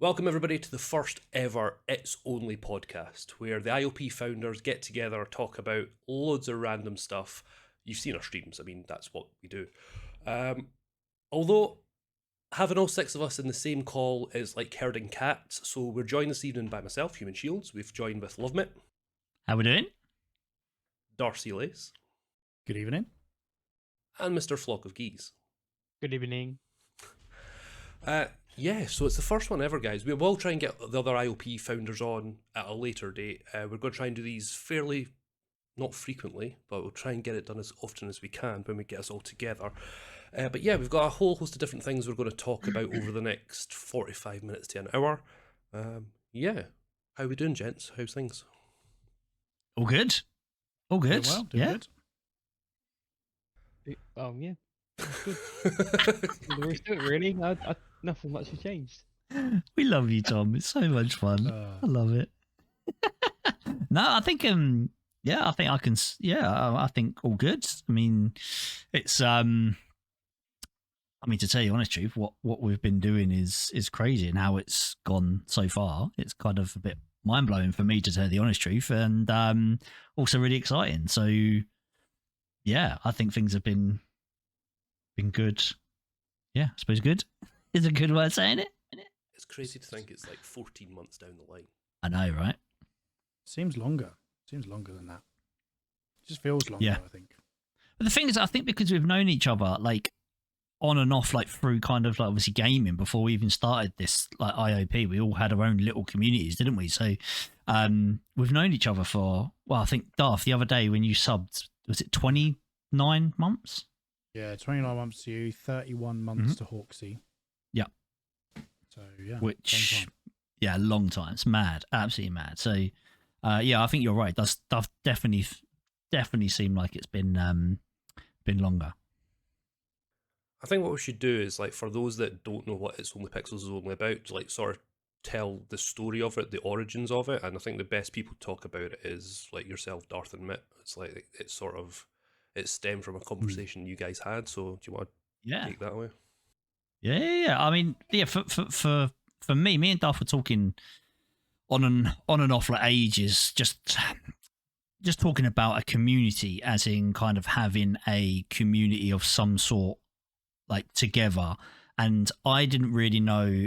Welcome everybody to the first ever It's Only podcast, where the IOP founders get together, talk about loads of random stuff. You've seen our streams, I mean, that's what we do. Although having all six of us in the same call is like herding cats, so we're joined this evening by myself, Human Shields. We've joined with Lovemit. How we doing? Darcy Lace. Good evening. And Mr. FlockofGeez. Good evening. Yeah, so it's the first one ever, guys. We will try and get the other IOP founders on at a later date. We're going to try and do these fairly, not frequently, but we'll try and get it done as often as we can when we get us all together. But yeah, we've got a whole host of different things we're going to talk about over the next 45 minutes to an hour. Yeah, how we doing, gents? How's things? All good. All good. Doing well, Good. Oh yeah, good. The rest of it, really. Nothing much has changed. We love you, Tom. It's so much fun. I love it. No, I think I think I can. Yeah, I think all good. I mean, it's I mean, to tell you the honest truth, what we've been doing is crazy, and how it's gone so far. It's kind of a bit mind blowing for me, to tell you the honest truth, and also really exciting. So yeah, I think things have been good. Yeah, I suppose good is a good way of saying it. It's crazy to think it's like 14 months down the line. I know, right? Seems longer. Seems longer than that. It just feels longer, Yeah. I think. But the thing is, I think because we've known each other like on and off, like through kind of like obviously gaming before we even started this like IOP, we all had our own little communities, didn't we? So we've known each other for, well, I think Darth, the other day when you subbed, was it 29 months? Yeah, 29 months to you, 31 months to Hawksy. Yeah. So yeah, Which, long time. yeah, long time. It's mad, absolutely mad. So yeah, I think you're right. Does definitely seem like it's been longer. I think what we should do is, like, for those that don't know what It's Only Pixels is only about, to like sort of tell the story of it, the origins of it, and I think the best people to talk about it is like yourself, Darth and Mitt. It's like it stemmed from a conversation you guys had. So do you want to take that away? Yeah. I mean, yeah, for me and Darth were talking on and off like ages, just talking about a community, as in kind of having a community of some sort, like together. And I didn't really know.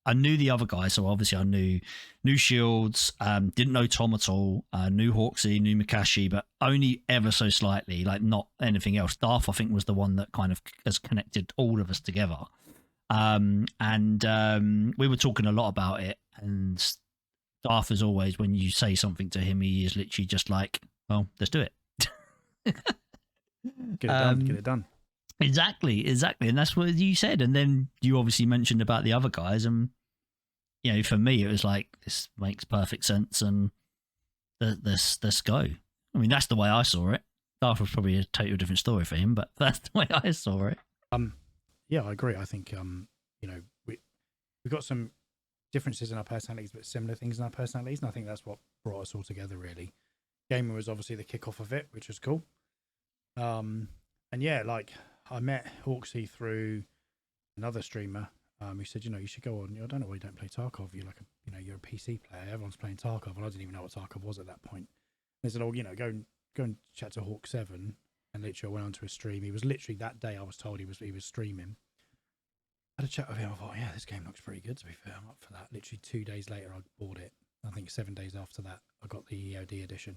I knew the other guys, so obviously I knew Shields, didn't know Tom at all, knew Hawksy, knew Makashi, but only ever so slightly, like not anything else. Darth, I think, was the one that kind of has connected all of us together. And we were talking a lot about it, and Darth, as always, when you say something to him, he is literally just like, well, let's do it. Get it done. Exactly, and that's what you said. And then you obviously mentioned about the other guys, and you know, for me, it was like, this makes perfect sense, and let's go. I mean, that's the way I saw it. Darth was probably a totally different story for him, but that's the way I saw it. Yeah, I agree. I think you know, we've got some differences in our personalities, but similar things in our personalities, and I think that's what brought us all together. Really, gaming was obviously the kickoff of it, which was cool. And yeah, like, I met Hawksy through another streamer who said, you know, you should go on. I don't know why you don't play Tarkov. You're like, you're a PC player. Everyone's playing Tarkov, and I didn't even know what Tarkov was at that point. They said, oh, go and chat to Hawk7, and literally I went onto a stream. He was literally, that day I was told he was streaming. I had a chat with him. I thought, yeah, this game looks pretty good, to be fair. I'm up for that. Literally 2 days later, I bought it. I think 7 days after that, I got the EOD edition,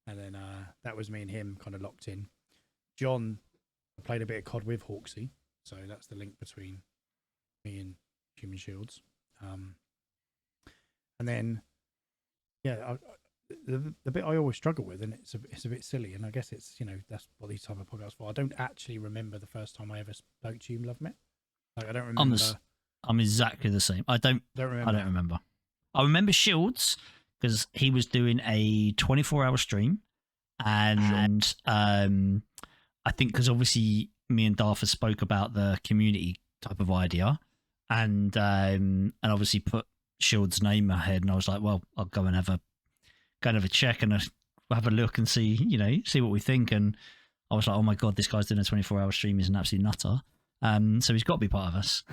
and then that was me and him kind of locked in. John played a bit of COD with Hawksy, so that's the link between me and Human Shields. And then, yeah, the bit I always struggle with, and it's a bit silly, and I guess it's, that's what these type of podcasts are for. I don't actually remember the first time I ever spoke to you, Lovemit. Like, I don't remember. I'm exactly the same. I don't remember. I remember Shields because he was doing a 24-hour stream, and I think because obviously me and Darth spoke about the community type of idea, and obviously put Shield's name ahead, and I was like, well, I'll go and have a check and have a look and see what we think. And I was like, oh my god, this guy's doing a 24-hour stream. He's an absolute nutter. So he's got to be part of us.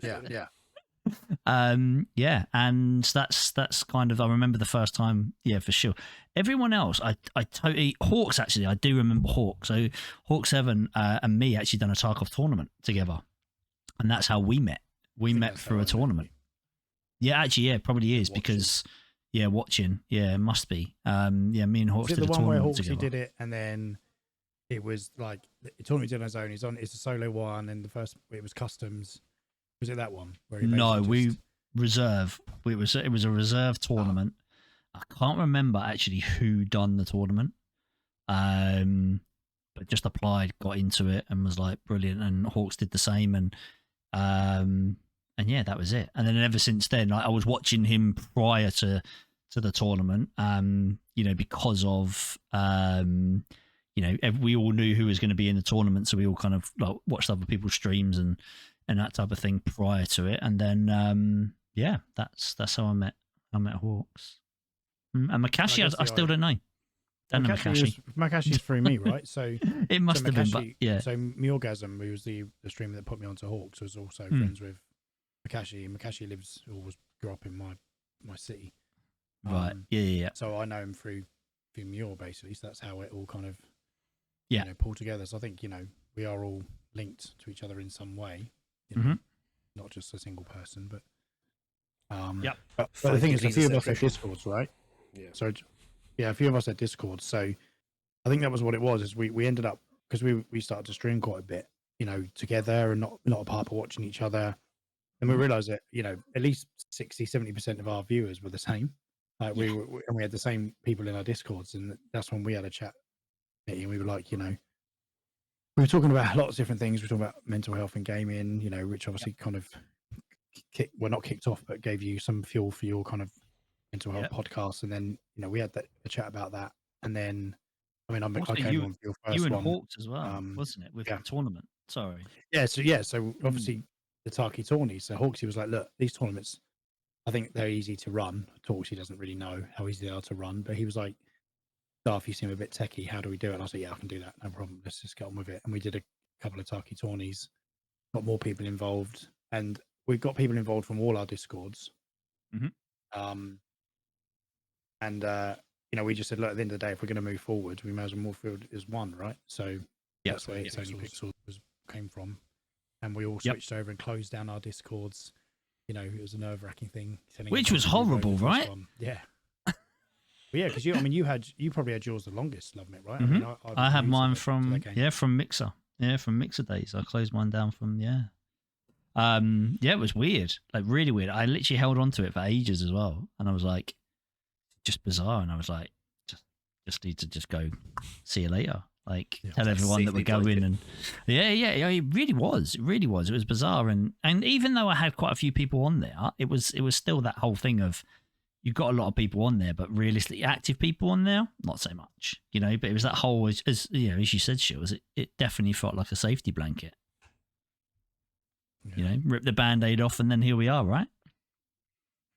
Yeah. Yeah, and that's kind of, I remember the first time, yeah, for sure. Everyone else, I totally, Hawks actually, I do remember Hawks. So Hawks 7 and me actually done a Tarkov tournament together, and that's how we met. We met that's through how a I met tournament. Yeah, actually, yeah, it probably is Watching. because watching, yeah, it must be. Yeah, me and Hawks Was it did the a one where tournament Hawksy together. did it, and then it was like the tournament did on his own. It's a solo one, and the first it was customs. Was it that one where he No, basically we just... reserve. It was a reserve tournament. I can't remember actually who done the tournament. But just applied, got into it, and was like brilliant. And Hawks did the same, and yeah, that was it. And then ever since then, I was watching him prior to the tournament. Because of we all knew who was going to be in the tournament, so we all kind of like watched other people's streams and that type of thing prior to it. And then yeah, that's how I met Hawks. And Makashi, I still don't know. Don't know Makashi. Makashi's through me, right? So it must have been, but yeah. So Muorgasm, who was the streamer that put me onto Hawks, was also friends with Makashi. Makashi grew up in my city. Right. Yeah. So I know him through Muir, basically. So that's how it all kind of pulled together. So I think we are all linked to each other in some way. Not just a single person, but But the thing is, a few of us had Discords, right? Yeah. So yeah, a few of us had Discord. So I think that was what it was. Is we ended up, because we started to stream quite a bit, together and not apart, but watching each other. And we realized that at least 60-70% of our viewers were the same. Like we had the same people in our Discords, and that's when we had a chat. And we were like, we were talking about lots of different things. We were talking about mental health and gaming, which obviously kind of not kicked off, but gave you some fuel for your kind of mental health podcast. And then we had a chat about that. And then I came on for your first one. You and one, Hawks as well, wasn't it? With the tournament. Sorry. Yeah. So obviously the Taki tourney. So Hawksy was like, look, these tournaments, I think they're easy to run. Hawksy doesn't really know how easy they are to run, but he was like, Darth, you seem a bit techie. How do we do it? And I was like, yeah, I can do that. No problem. Let's just get on with it. And we did a couple of Taki tourneys, got more people involved, and we've got people involved from all our Discords. We just said, look, at the end of the day, if we're going to move forward, we may as well move forward as one, right? So that's where It's Only Pixels came from. And we all switched over and closed down our Discords. It was a nerve-wracking thing. Which was horrible, right? Yeah. Well, yeah, because you probably had yours the longest, Loving It, right? I had mine from Mixer. Yeah, from Mixer days. I closed mine down from it was weird, like really weird. I literally held on to it for ages as well, and I was like, just bizarre. And I was like, just need to just go. See you later. Like tell everyone that we're going. And it really was. It really was. It was bizarre, and even though I had quite a few people on there, it was still that whole thing of, you've got a lot of people on there, but realistically active people on there, not so much, but it was that whole, as you said, Shields, it definitely felt like a safety blanket. Rip the Band-Aid off, and then here we are, right?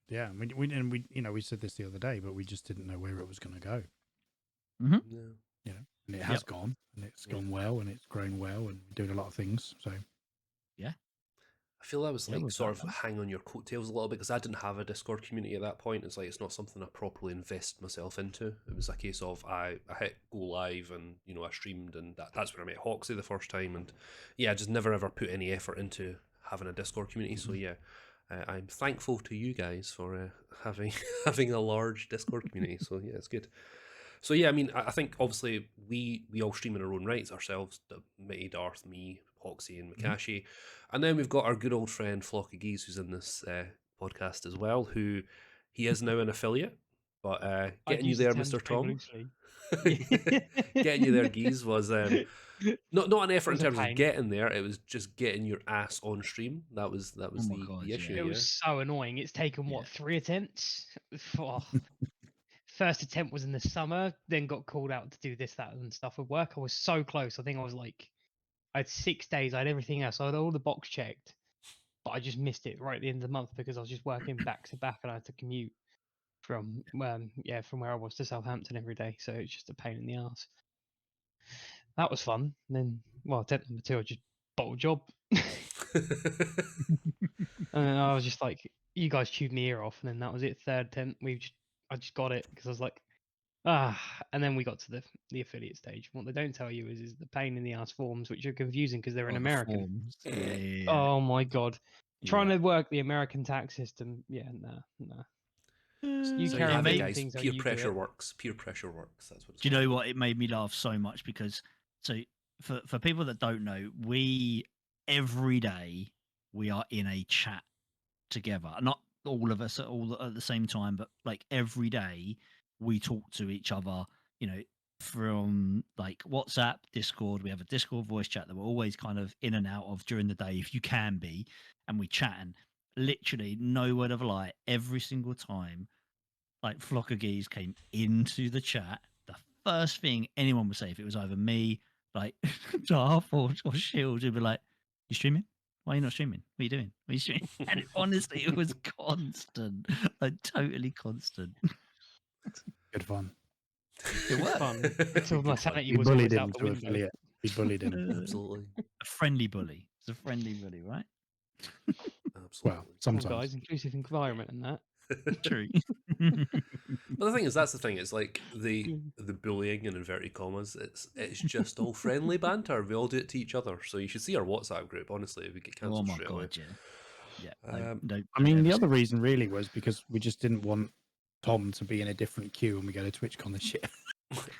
Yeah. We said this the other day, but we just didn't know where it was going to go. And it has gone, and it's gone well, and it's grown well, and we're doing a lot of things. So I feel I was sort of hang on your coattails a little bit, because I didn't have a Discord community at that point. It's like, it's not something I properly invested myself into. It was a case of I hit go live, and I streamed, and that's when I met Hawksy the first time. And I just never ever put any effort into having a Discord community. So I'm thankful to you guys for having a large Discord community. So it's good. So I think obviously we all stream in our own rights ourselves, Mitty, Darth, me, Hawksy, and Makashi. And then we've got our good old friend FlockofGeez, who's in this podcast as well, who he is now an affiliate. But getting you there, Mr. Tom, getting you there, Geez, was not an effort in terms of getting there. It was just getting your ass on stream. That was the issue. It was so annoying. It's taken 3 attempts. First attempt was in the summer, then got called out to do this, that, and stuff at work. I was so close. I think I had 6 days. I had everything else. I had all the box checked, but I just missed it right at the end of the month because I was just working back to back, and I had to commute from where I was to Southampton every day. So it's just a pain in the ass. That was fun. And then, attempt number 2, I just bottled job. And then I was just like, you guys chewed my ear off, and then that was it. Third attempt, I just got it because I was like, and then we got to the affiliate stage. What they don't tell you is the pain in the ass forms, which are confusing because they're in Oh, the American. forms. Yeah. Oh my god, trying Yeah. to work the American tax system. Yeah, nah. You So you carry have on it, doing guys. things how Peer you do pressure it. works. Peer pressure works. That's what it's Do you know called. what? It made me laugh so much because so for people that don't know, we every day we are in a chat together. Not all of us all at the same time, but like every day we talk to each other, you know, from like WhatsApp, Discord. We have a Discord voice chat that we're always kind of in and out of during the day if you can be, and we chat and literally no word of a lie, every single time like FlockofGeez came into the chat, the first thing anyone would say, if it was either me, like Darth or Shield, would be like, "You streaming? Why are you not streaming? What are you doing? What are you streaming?" And honestly, it was constant, like totally constant. Good fun. It Good worked. fun until my Good fun. sanity We was bullied almost him out the to window. affiliate. We bullied him. Absolutely. A friendly bully. It's a friendly bully, right? Well, Absolutely. Come on, sometimes. guys, inclusive environment and that. True. But the thing is, that's the thing. It's like the bullying in inverted commas. It's just all friendly banter. We all do it to each other. So you should see our WhatsApp group. Honestly, we get Oh cancelled my straight away. god, yeah. No, Um, I mean, don't the ever other reason really was because we just didn't want Tom to be in a different queue when we go to TwitchCon and shit.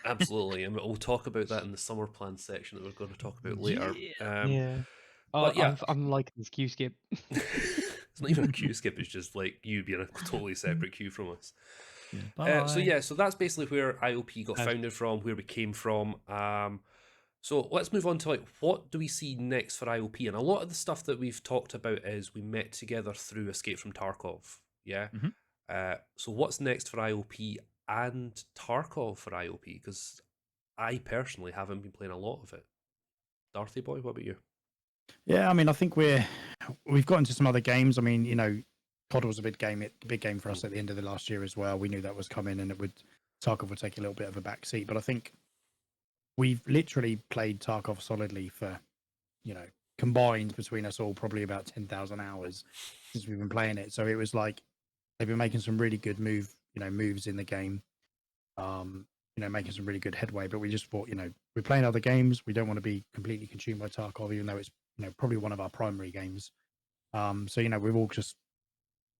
Absolutely, and we'll talk about that in the summer plans section that we're going to talk about later. Yeah. Yeah. But yeah, I'm liking this queue skip. it's not even a queue skip. It's just like you being a totally separate queue from us. Yeah. Bye. So that's basically where IOP got Uh, founded from, where we came from. So let's move on to like what do we see next for IOP, and a lot of the stuff that we've talked about is we met together through Escape from Tarkov. Yeah. Mhm. So what's next for IOP and Tarkov for IOP? Because I personally haven't been playing a lot of it. Darthy boy, what about you? Yeah, I mean, I think we've got into some other games. I mean, COD was a big game for us at the end of the last year as well. We knew that was coming, and Tarkov would take a little bit of a back seat. But I think we've literally played Tarkov solidly for, combined between us all, probably about 10,000 hours since we've been playing it. So it was like they've been making some really good moves in the game. Making some really good headway. But we just thought, we're playing other games. We don't want to be completely consumed by Tarkov, even though it's probably one of our primary games. So we've all just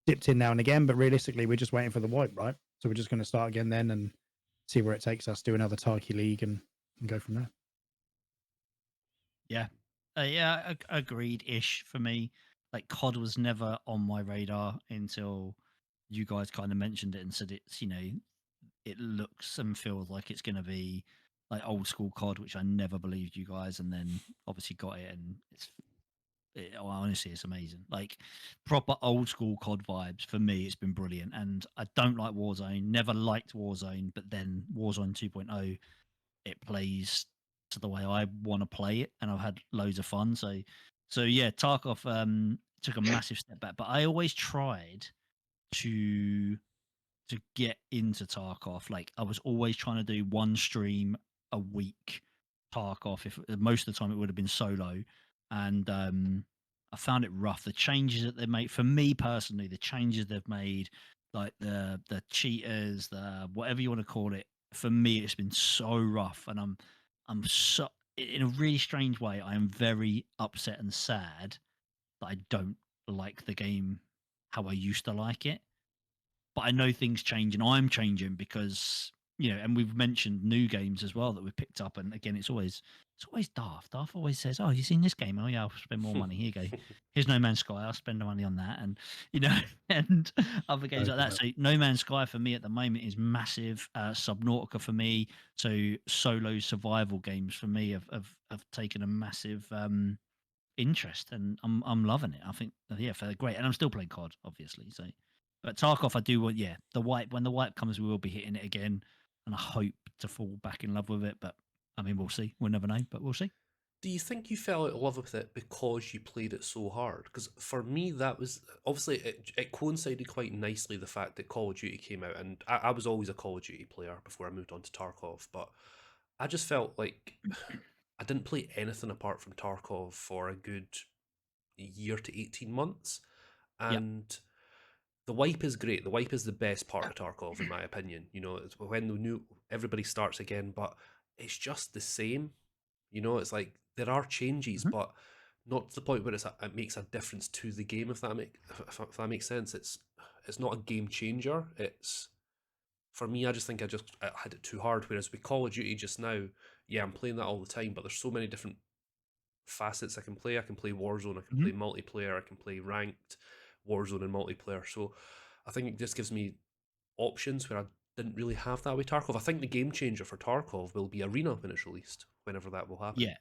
dipped in now and again, but realistically, we're just waiting for the wipe, right? So we're just going to start again then and see where it takes us. Do another Tarky League and go from there. Yeah, agreed-ish for me. Like COD was never on my radar until you guys kind of mentioned it and said it's it looks and feels like it's going to be like old school COD, which I never believed you guys, and then obviously got it, and honestly, it's amazing. Like proper old school COD vibes. For me, it's been brilliant, and I don't like Warzone. Never liked Warzone, but then Warzone 2.0, it plays to the way I want to play it, and I've had loads of fun. So yeah, Tarkov took a massive step back, but I always tried to get into Tarkov. Like I was always trying to do one stream a week Tarkov. If most of the time it would have been solo, and I found it rough. The changes that they made for me personally, the changes they've made, like the cheaters, the whatever you want to call it. For me, it's been so rough, and I'm so in a really strange way. I am very upset and sad that I don't like the game how I used to like it. But I know things change, and I'm changing because and we've mentioned new games as well that we've picked up, and again, it's always Darth. Darth always says, "Oh, you seen this game? Oh yeah, I'll spend more money. Here you go. Here's No Man's Sky. I'll spend the money on that." And and other games like that. So No Man's Sky for me at the moment is massive. Subnautica for me. So solo survival games for me have taken a massive interest, and I'm loving it. I think they're great, and I'm still playing COD, obviously. So, but Tarkov, I do want the wipe. When the wipe comes, we will be hitting it again, and I hope to fall back in love with it. But I mean, we'll see. We'll never know, but we'll see. Do you think you fell out of love with it because you played it so hard? Because for me, that was obviously it coincided quite nicely the fact that Call of Duty came out, and I was always a Call of Duty player before I moved on to Tarkov, but I just felt like I didn't play anything apart from Tarkov for a good a year to 18 months. Yep. And the wipe is great. The wipe is the best part of Tarkov, in my opinion. You know, it's when the new everybody starts again, but it's just the same. You know, it's like there are changes, Mhm. but not to the point where it makes a difference to the game. If that makes sense, it's not a game changer. It's for me. I just think I had it too hard. Whereas with Call of Duty just now, yeah, I'm playing that all the time, but there's so many different facets I can play. I can play Warzone, I can play multiplayer, I can play ranked, Warzone and multiplayer. So I think it just gives me options where I didn't really have that with Tarkov. I think the game changer for Tarkov will be Arena when it's released, whenever that will happen. Yeah.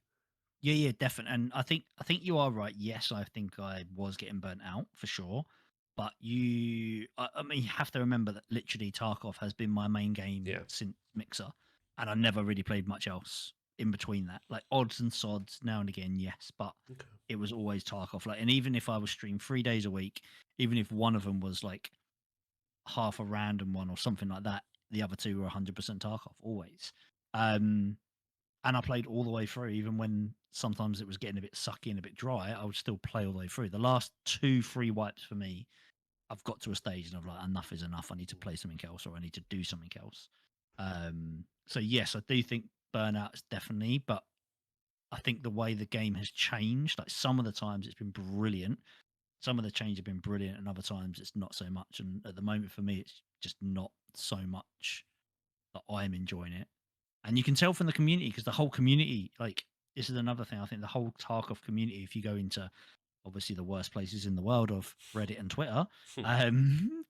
Yeah, definitely. And I think you are right. Yes, I think I was getting burnt out for sure. But I mean, you have to remember that literally Tarkov has been my main game Yeah. since Mixer, and I never really played much else in between that. Like odds and sods now and again, yes, but Okay. it was always Tarkov. Like, and even if I was streamed 3 days a week, even if one of them was like half a random one or something like that, the other two were 100% Tarkov always. And I played all the way through, even when sometimes it was getting a bit sucky and a bit dry. I would still play all the way through. The last 2-3 wipes for me, I've got to a stage and I'm like, enough is enough. I need to play something else, or I need to do something else. So yes, I do think burnout is definitely, but I think the way the game has changed, like some of the times it's been brilliant, some of the change have been brilliant, and other times it's not so much. And at the moment, for me, it's just not so much that I'm enjoying it. And you can tell from the community, because the whole community, like, this is another thing. I think the whole Tarkov community, if you go into obviously the worst places in the world of Reddit and Twitter,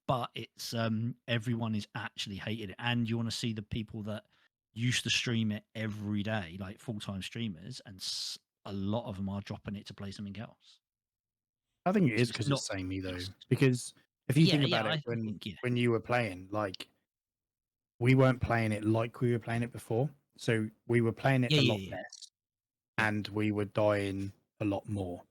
but it's everyone is actually hated it. And you want to see the people that used to stream it every day, like full-time streamers, and a lot of them are dropping it to play something else. I think it So is it's because not. it's samey though. It's, Because if you think yeah, about it, I think yeah. when you were playing, like we weren't playing it like we were playing it before. So we were playing it Yeah, a yeah, lot yeah. less, Yeah. and we were dying a lot more.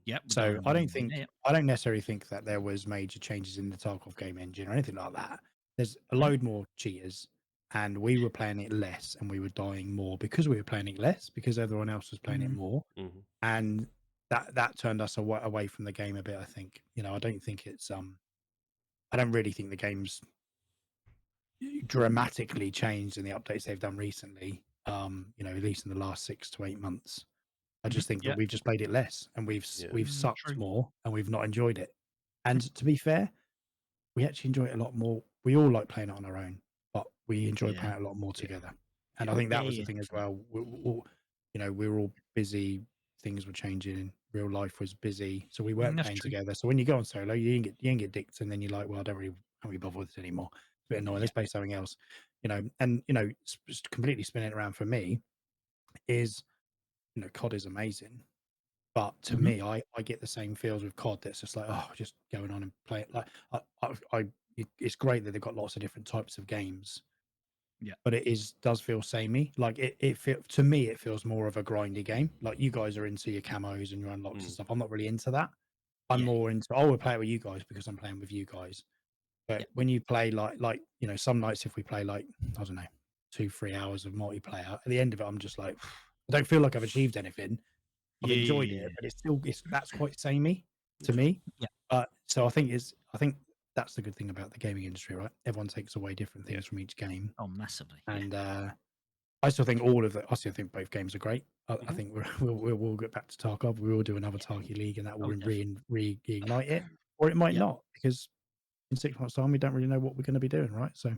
Yep, we're So dying way more. Yeah, I don't necessarily think that there was major changes in the Tarkov game engine or anything like that. There's a Mhm. load more cheaters, and we were playing it less, and we were dying more because we were playing it less because everyone else was playing it Mhm. more, Mm-hmm. and that turned us away from the game a bit. I think I don't think it's I don't really think the game's dramatically changed in the updates they've done recently. At least in the last 6 to 8 months. I just think that Yeah. we've just played it less, and Yeah. we've sucked True. more, and we've not enjoyed it. And to be fair, we actually enjoy it a lot more. We all like playing it on our own, but we enjoy Yeah. playing it a lot more Yeah. together. And I Yeah. think Yeah, that was the yeah, thing as definitely. well. We were all busy. Things were changing. Real life was busy, so we weren't That's playing true. together. So when you go on solo, you ain't get dicked, and then you're like, well, I don't really can't be bothered with this anymore. It's a bit annoying. Yeah. Let's play something else. And completely spinning it around for me is COD is amazing. But to Mhm. me, I get the same feels with COD. That's just like, oh, just going on and play it. Like, it's great that they've got lots of different types of games, Yeah. but does feel samey. Like to me, it feels more of a grindy game. Like you guys are into your camos and your unlocks and Mm. stuff. I'm not really into that. I'm Yeah. more into, oh, we'll play it with you guys because I'm playing with you guys. Yeah. But when you play some nights, if we play like, I don't know, 2-3 hours of multiplayer, at the end of it, I'm just like, I don't feel like I've achieved anything. I've Yeah. enjoyed Yeah. it, but it's that's quite samey to me. Yeah. So I think that's the good thing about the gaming industry, right? Everyone takes away different Yeah. things from each game, Oh, massively. Yeah. and I still think both games are great. I think we'll get back to Tarkov. We will do another Tarky League, and that will Oh, definitely. reignite it, or it might Yeah. not, because in 6 months' time we don't really know what we're going to be doing, right? So,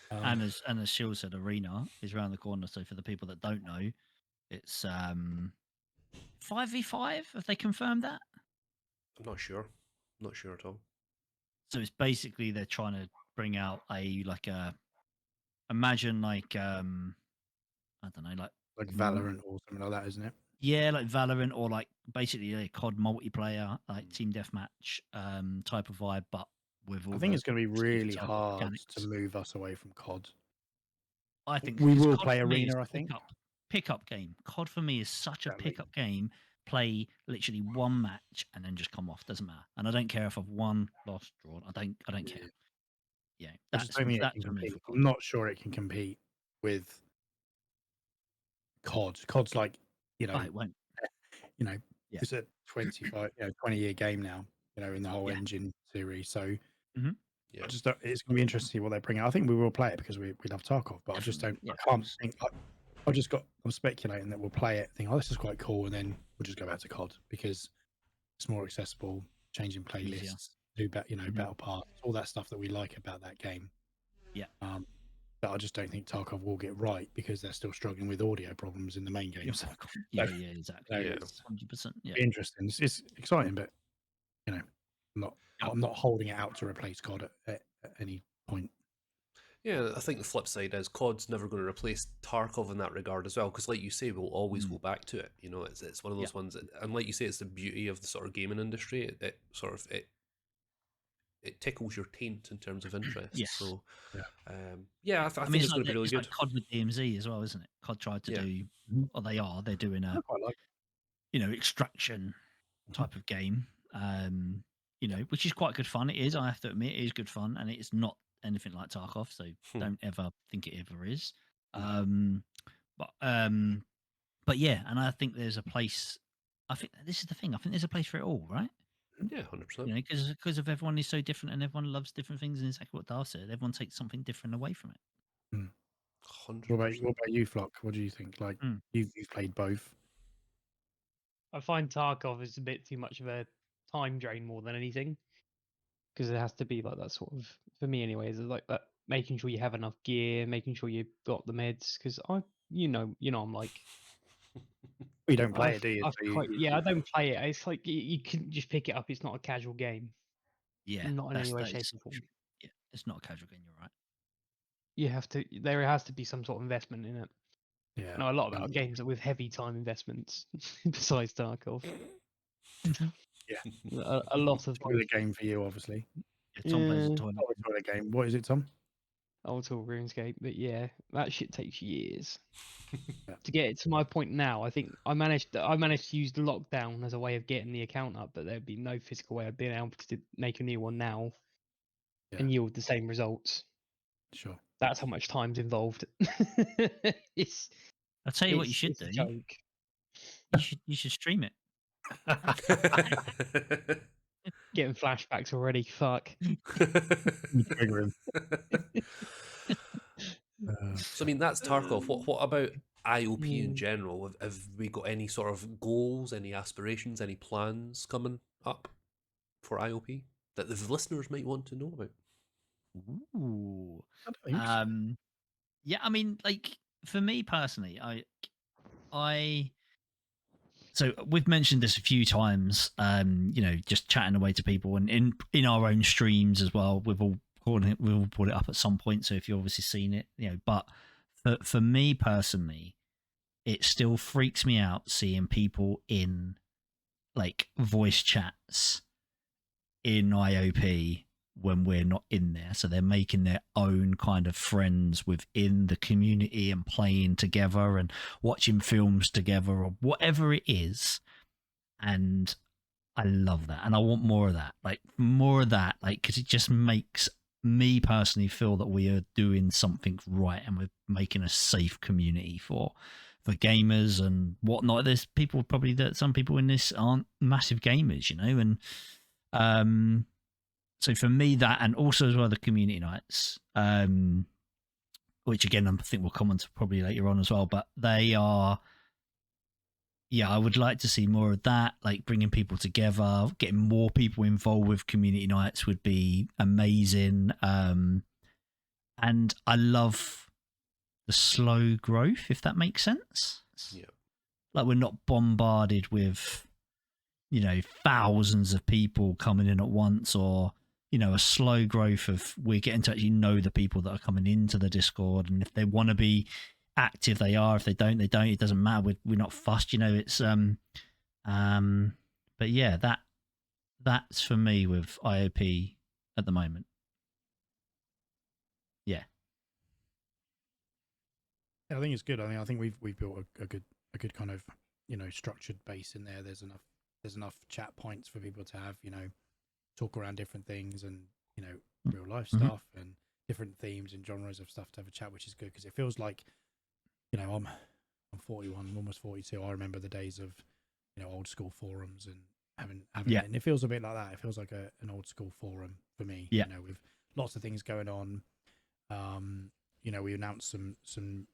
And as Shield said, Arena is around the corner. So for the people that don't know, it's 5v5. Have they confirmed that? I'm not sure. Not sure at all. So it's basically they're trying to bring out imagine like I don't know, like mm, Valorant or something like that, isn't it? yeah, like Valorant, or like basically a COD multiplayer, like team deathmatch type of vibe, but with I all think the it's going to be exclusive really Tarkov hard to mechanics. move us away from COD. I think We because will COD play for me is Arena, I think. pickup game. COD for me is such a Exactly. pickup game. Play literally one match and then just come off. Doesn't matter. And I don't care if I've won, lost, drawn. I don't care. Yeah. Yeah, I just don't think it that's can for me compete. for COD. I'm not sure it can compete with COD. COD's like, you Oh, know, it won't. you know, Yeah. it's a 20-year game now, in the whole Yeah. engine series. So Yeah. I just don't, it's going to be interesting to see what they bring out. I think we will play it because we love Tarkov, but I just Definitely. don't. Yeah, I can't think. I'm speculating that we'll play it, think, oh, this is quite cool, and then we'll just go back to COD because it's more accessible, changing Easier. playlists, do battle pass, all that stuff that we like about that game. Yeah. But I just don't think Tarkov will get right because they're still struggling with audio problems in the main game. So, Yeah, exactly. Yeah. it's 100%. Yeah. interesting. It's exciting, but I'm Yeah. not holding it out to replace COD at any point. Yeah, I think the flip side is COD's never going to replace Tarkov in that regard as well, because like you say, we'll always go back to it. It's one of those ones, and like you say, it's the beauty of the sort of gaming industry. It sort of it tickles your taint in terms of interest. Yes. So, Yeah. I think it's going to be really it's good. like COD with DMZ as well, isn't it? COD tried to Yeah. do, or they're doing I a, quite like extraction type of game, which is quite good fun. It is, I have to admit, it is good fun, and it's not anything like Tarkov, so don't ever think it ever is. But yeah, and I think there's a place. I think this is the thing. I think there's a place for it all, right? Yeah, 100%. Because of everyone is so different, and everyone loves different things, and exactly what Dar said. Everyone takes something different away from it. 100%. What about you, Flock? What do you think? Like you've played both. I find Tarkov is a bit too much of a time drain more than anything, because it has to be like that sort of, for me anyways, it's like that, making sure you have enough gear, making sure you've got the meds, because I'm like, You don't play it, do you? I've So I don't play it. It's like you can just pick it up. It's not a casual game. Yeah, Not in any way, that shape, is or form. yeah, it's not a casual game. You're right. There has to be some sort of investment in it. yeah, I know a lot about games with heavy time investments besides Tarkov. yeah. A lot of Toilet game for you, obviously. Yeah, Tom plays a toilet. Not a toilet game. What is it, Tom? old school RuneScape, but yeah, that shit takes years Yeah. to get it to my point now. I think I managed to use the lockdown as a way of getting the account up, but there'd be no physical way of being able to make a new one now and yield the same results. Sure. That's how much time's involved. I'll tell you what you should it's do. a joke. You should stream it. Getting flashbacks already. Fuck. Trigger him. So I mean, that's Tarkov. What about IOP in Mm. general? Have we got any sort of goals, any aspirations, any plans coming up for IOP that the listeners might want to know about? Ooh. I don't think so. Yeah, I mean, like for me personally, so we've mentioned this a few times, just chatting away to people and in our own streams as well. We've all brought it up at some point. So if you've obviously seen it, but for me personally, it still freaks me out seeing people in like voice chats in IOP when we're not in there. So they're making their own kind of friends within the community and playing together and watching films together or whatever it is. And I love that. And I want more of that. Like more of that, like, because it just makes me personally feel that we are doing something right and we're making a safe community for gamers and whatnot. There's people probably that some people in this aren't massive gamers, and so for me that, and also as well the community nights, which again I think we'll come on to probably later on as well, but they are, I would like to see more of that, like bringing people together, getting more people involved with community nights would be amazing. And I love the slow growth, if that makes sense. Yeah. Like we're not bombarded with, thousands of people coming in at once, or, a slow growth of we're getting to actually know the people that are coming into the Discord. And if they want to be active, they are. If they don't, they don't. It doesn't matter. We're not fussed, it's, but yeah, that's for me with IOP at the moment. Yeah. Yeah, I think it's good. I think we've built a good kind of structured base in there. There's enough chat points for people to have talk around different things and real life stuff and different themes and genres of stuff to have a chat, which is good because it feels like I'm 41, almost 42. I remember the days of old school forums and having Yeah. it. And it feels a bit like that. It feels like an old school forum for me. Yeah. With lots of things going on. We announced some some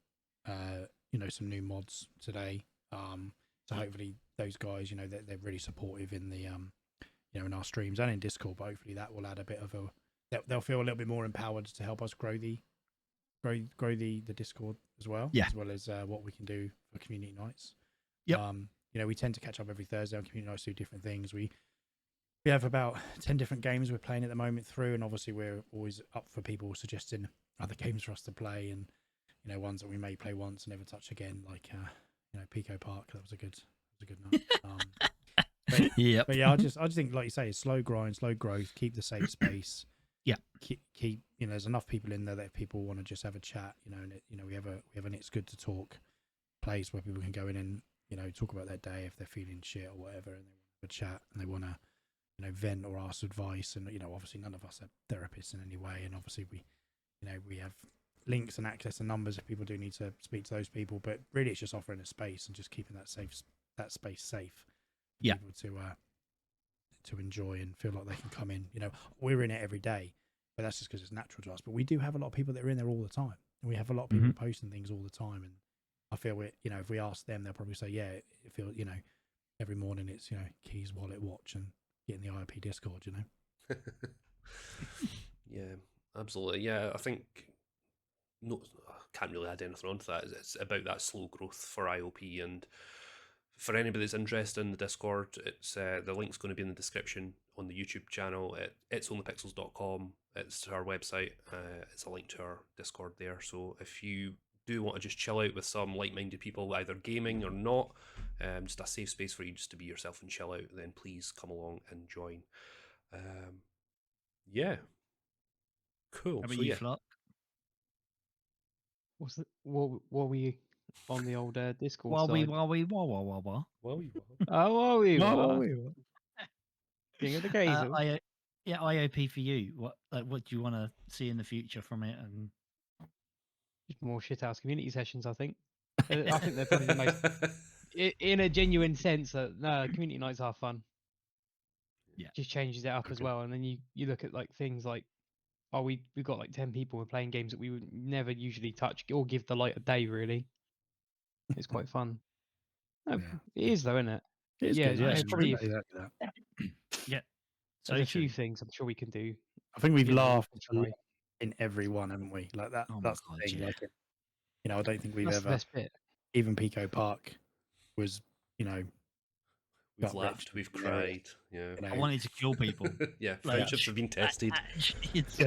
new mods today. So hopefully those guys, they're really supportive in the in our streams and in Discord. But hopefully that will add a bit of they'll feel a little bit more empowered to help us grow the Discord as well. Yeah. As well as what we can do for community nights. Yep. We tend to catch up every Thursday on community nights, do different things. We have about 10 different games we're playing at the moment through, and obviously we're always up for people suggesting other games for us to play, and ones that we may play once and never touch again, like Pico Park. That was a good night. But yeah, I just think, like you say, slow grind, slow growth, keep the safe space. Yeah. Keep there's enough people in there that if people want to just have a chat, we have an It's Good to Talk place where people can go in and talk about their day if they're feeling shit or whatever, and they want to have a chat and they want to vent or ask advice. And obviously none of us are therapists in any way, and obviously we have links and access and numbers if people do need to speak to those people. But really, it's just offering a space and just keeping that space safe for Yeah. people to enjoy and feel like they can come in. We're in it every day, but that's just because it's natural to us. But we do have a lot of people that are in there all the time, and we have a lot of people posting things all the time. And I feel if we ask them, they'll probably say, yeah, it feels, every morning it's keys, wallet, watch, and get in the IOP Discord. Yeah, absolutely. Yeah, I think I can't really add anything onto that. It's about that slow growth for IOP, and for anybody that's interested in the Discord, it's the link's going to be in the description on the YouTube channel. It's onlypixels.com. It's our website. It's a link to our Discord there. So if you do want to just chill out with some like-minded people, either gaming or not, just a safe space for you just to be yourself and chill out, then please come along and join. Yeah. Cool. How about So you, yeah. Flock? What were you on the old Discord Wah side? wah. Well, Oh, are you? Oh, King of the Gazel. IOP for you. What do you want to see in the future from it? And Just more shithouse community sessions, I think. I think they're probably the most, in a genuine sense, that community nights are fun. Yeah. Just changes it up as well. And then you look at like things like, oh, we've got like 10 people, we're playing games that we would never usually touch or give the light of day, really. It's quite fun. No, Yeah. it is though, isn't it? It is Yeah, good. there's Yeah, probably exactly that. yeah, there's a so few true. things I'm sure we can do. I think we've we laughed can try. in every one, haven't we? Like that. Oh my That's God, the thing. yeah. Like, I don't think we've That's the ever. best bit. Even Pico Park was, we've gut laughed, wrenching, we've hilarious. cried. Yeah. I wanted to kill people. Yeah, Like, friendships have been tested. It's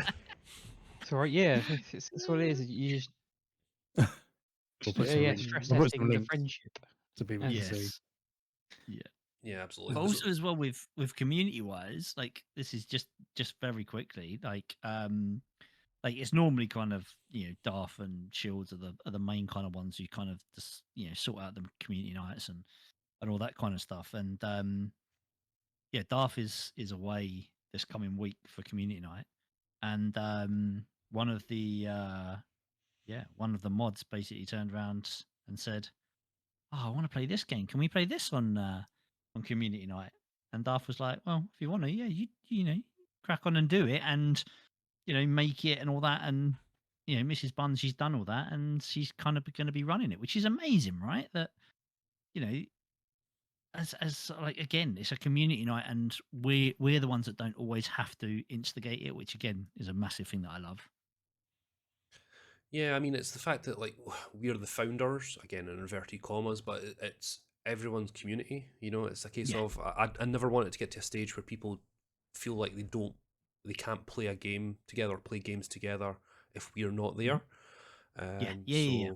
all right. Yeah, it's what it is. You just We'll put some links. stress We'll put some testing the links friendship. so people can see. Yes. Yeah. Yeah, absolutely. But also as well with community wise, like this is just very quickly, like it's normally kind of Darth and Shields are the main kind of ones who kind of just sort out the community nights and all that kind of stuff. And Darth is away this coming week for community night, and one of the mods basically turned around and said, "Oh, I want to play this game. Can we play this on community night?" And Darth was like, "Well, if you want to, yeah, you crack on and do it, and make it and all that." And Mrs. Bunn, she's done all that, and she's kind of going to be running it, which is amazing, right? That as like, again, it's a community night, and we're the ones that don't always have to instigate it, which again is a massive thing that I love. Yeah, I mean, it's the fact that like we're the founders, again in inverted commas, but it's everyone's community. It's a case of I never want it to get to a stage where people feel like they can't play a game together or play games together if we're not there. Yeah.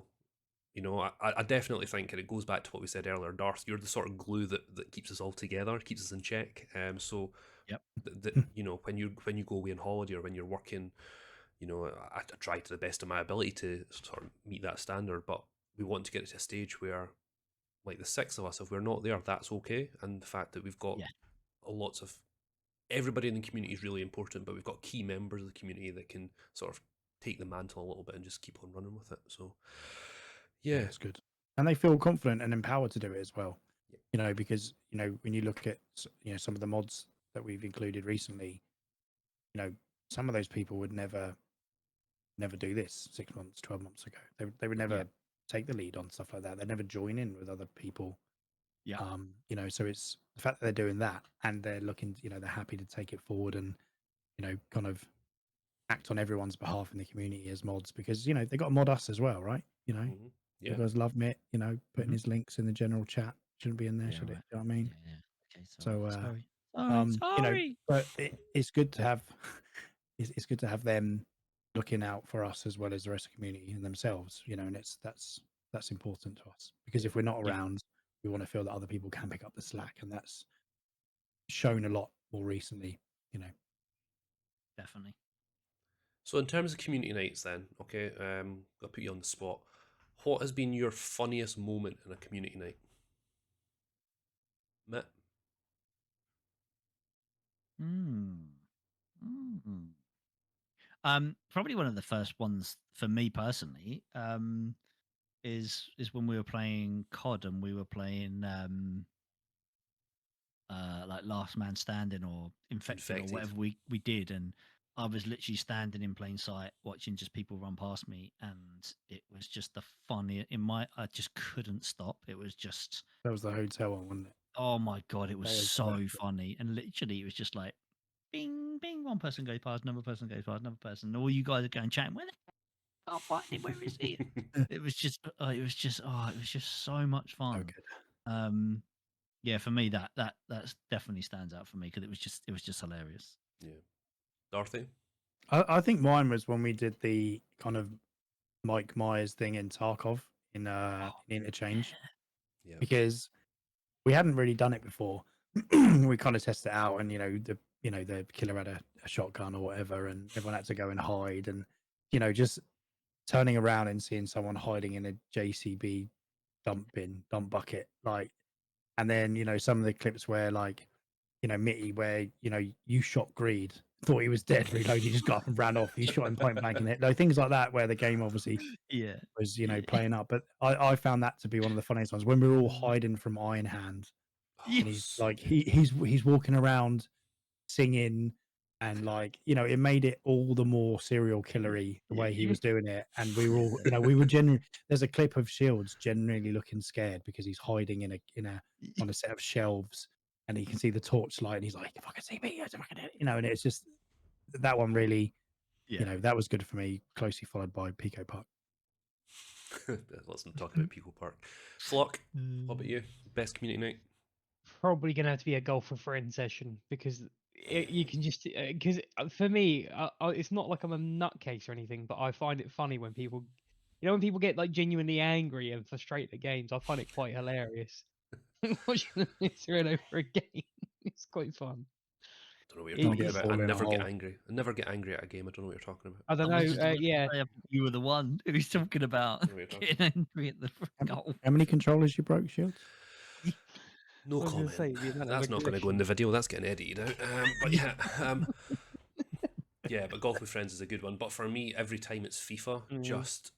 I definitely think, and it goes back to what we said earlier, Darth, you're the sort of glue that keeps us all together, keeps us in check. So Yep. when you go away on holiday or when you're working, I try to the best of my ability to sort of meet that standard, but we want to get to a stage where, like the six of us, if we're not there, that's okay. And the fact that we've got lots of everybody in the community is really important, but we've got key members of the community that can sort of take the mantle a little bit and just keep on running with it. So, yeah, it's good, and they feel confident and empowered to do it as well. because when you look at some of the mods that we've included recently, some of those people would never do this 6 months, 12 months ago. They would never take the lead on stuff like that. They'd never join in with other people. Yeah. So it's the fact that they're doing that and they're looking, they're happy to take it forward and, kind of act on everyone's behalf in the community as mods, because, they got to mod us as well, right? Mhm. You Yeah. guys love Mitt, putting Mhm. his links in the general chat. Shouldn't be in there, Yeah, should it? right. You know what I mean? Yeah. Okay. So, Sorry. sorry. But it's good to have, it's good to have them looking out for us as well as the rest of the community and themselves, and that's important to us, because if we're not Yeah. around, we want to feel that other people can pick up the slack, and that's shown a lot more recently. Definitely. So in terms of community nights, then, okay, I'll put you on the spot. What has been your funniest moment in a community night? Matt? Probably one of the first ones for me personally, is when we were playing COD and we were playing like Last Man Standing or Infected or Infected. whatever we did, and I was literally standing in plain sight watching just people run past me, and it was just the funny I just couldn't stop. It was just, That was the hotel one, wasn't it? oh my god, it was That is so hilarious. funny. And literally it was just like bing bing, one person goes past, another person goes past, another person, and all you guys are going chatting, where the hell, can't find him, where is he? It was just so much So fun. good. Yeah, for me that's definitely stands out for me because it was just hilarious. Yeah. Dorothy? I think mine was when we did the kind of Mike Myers thing in Tarkov in Interchange, Yeah. because we hadn't really done it before. We kind of tested it out, and the killer had a shotgun or whatever, and everyone had to go and hide, and just turning around and seeing someone hiding in a JCB dump bucket, like, and then some of the clips where like Mitty, where you shot Greed, thought he was dead, reloaded, he just got up and ran off. You shot him point blank in it. Like things like that, where the game obviously Yeah. was Yeah. playing up. But I found that to be one of the funniest ones when we were all hiding from Iron Hand, and he's Yes. like he's walking around singing, and like it made it all the more serial killery the way he was doing it. And we were all we were genuinely, there's a clip of Shields genuinely looking scared because he's hiding on a set of shelves, and he can see the torchlight, and he's like, if I can see me, and it's just that one really, Yeah. that was good for me, closely followed by Pico Park. Let's not talk about People Park. Flock, what about you? Best community night? Probably gonna have to be a golf with friends session, because you can just, because for me, it's not like I'm a nutcase or anything, but I find it funny when people, when people get like genuinely angry and frustrated at games. I find it quite hilarious. Watching them through over a game, it's quite fun. I don't know what you're It- talking get about. ball I in a never get hole. angry. I never get angry at a game. I don't know what you're talking about. I don't I was know. just about to Yeah, say, you were the one who's talking about What are you talking getting angry at the goal. How many controllers you broke, Shields? No I was gonna comment. say, the amount of That's not going to go in aggression. the video. That's getting edited out. But yeah, yeah. But golf with friends is a good one. But for me, every time it's FIFA, just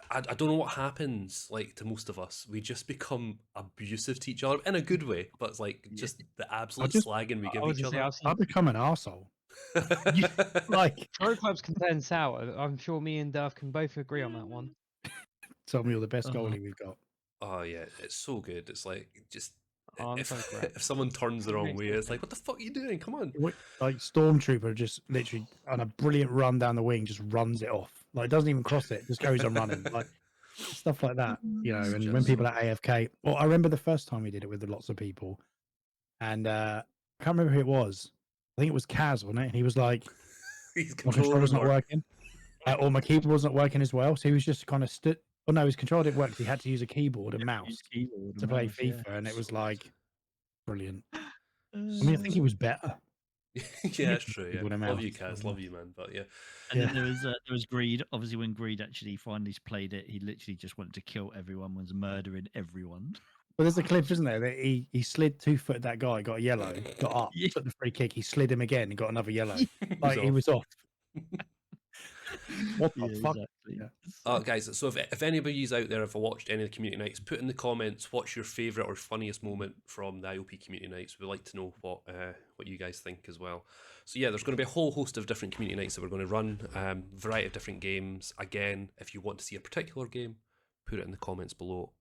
I don't know what happens. Like to most of us, we just become abusive to each other in a good way. But it's like just the absolute slagging we give I was each gonna say, other. I've seen I've become an arsehole. Like, pro clubs can turn sour. I'm sure me and Duff can both agree on that one. tell me you're the best Uh-huh. goalie we've got. Oh yeah, it's so good. It's like just Oh, I'm if so crap. if someone turns the wrong Makes way, no it's like, what the fuck are you doing? Come on. Like Stormtrooper just literally on a brilliant run down the wing just runs it off. Like doesn't even cross it, just goes on running. Like stuff like that, It's and when just- people at AFK, well, I remember the first time we did it with lots of people, and I can't remember who it was. I think it was Kaz, wasn't it? And he was like, His my controller controller's was not working. Or my keyboard wasn't working as well. So he was just kind of stood. Oh no, his controller didn't work. He had to use a keyboard and mouse to play FIFA, and it was So like brilliant. I And mean, I think he was better. yeah, it's true. Keyboard and Yeah, love mouse, you, Kaz. so, Love you, man. But yeah, then there was Greed. Obviously, when Greed actually finally played it, he literally just wanted to kill everyone, was murdering everyone. Well, there's a clip, isn't there, that he slid 2 foot at that guy, got a yellow, got up, Yeah. took the free kick, he slid him again and got another yellow. Like he off. was off. What the Yeah, fuck? exactly. Yeah. Guys, so if anybody's out there have watched any of the community nights, put in the comments what's your favourite or funniest moment from the IOP community nights. We'd like to know what you guys think as well. So yeah, there's going to be a whole host of different community nights that we're going to run, variety of different games. Again, if you want to see a particular game, put it in the comments below.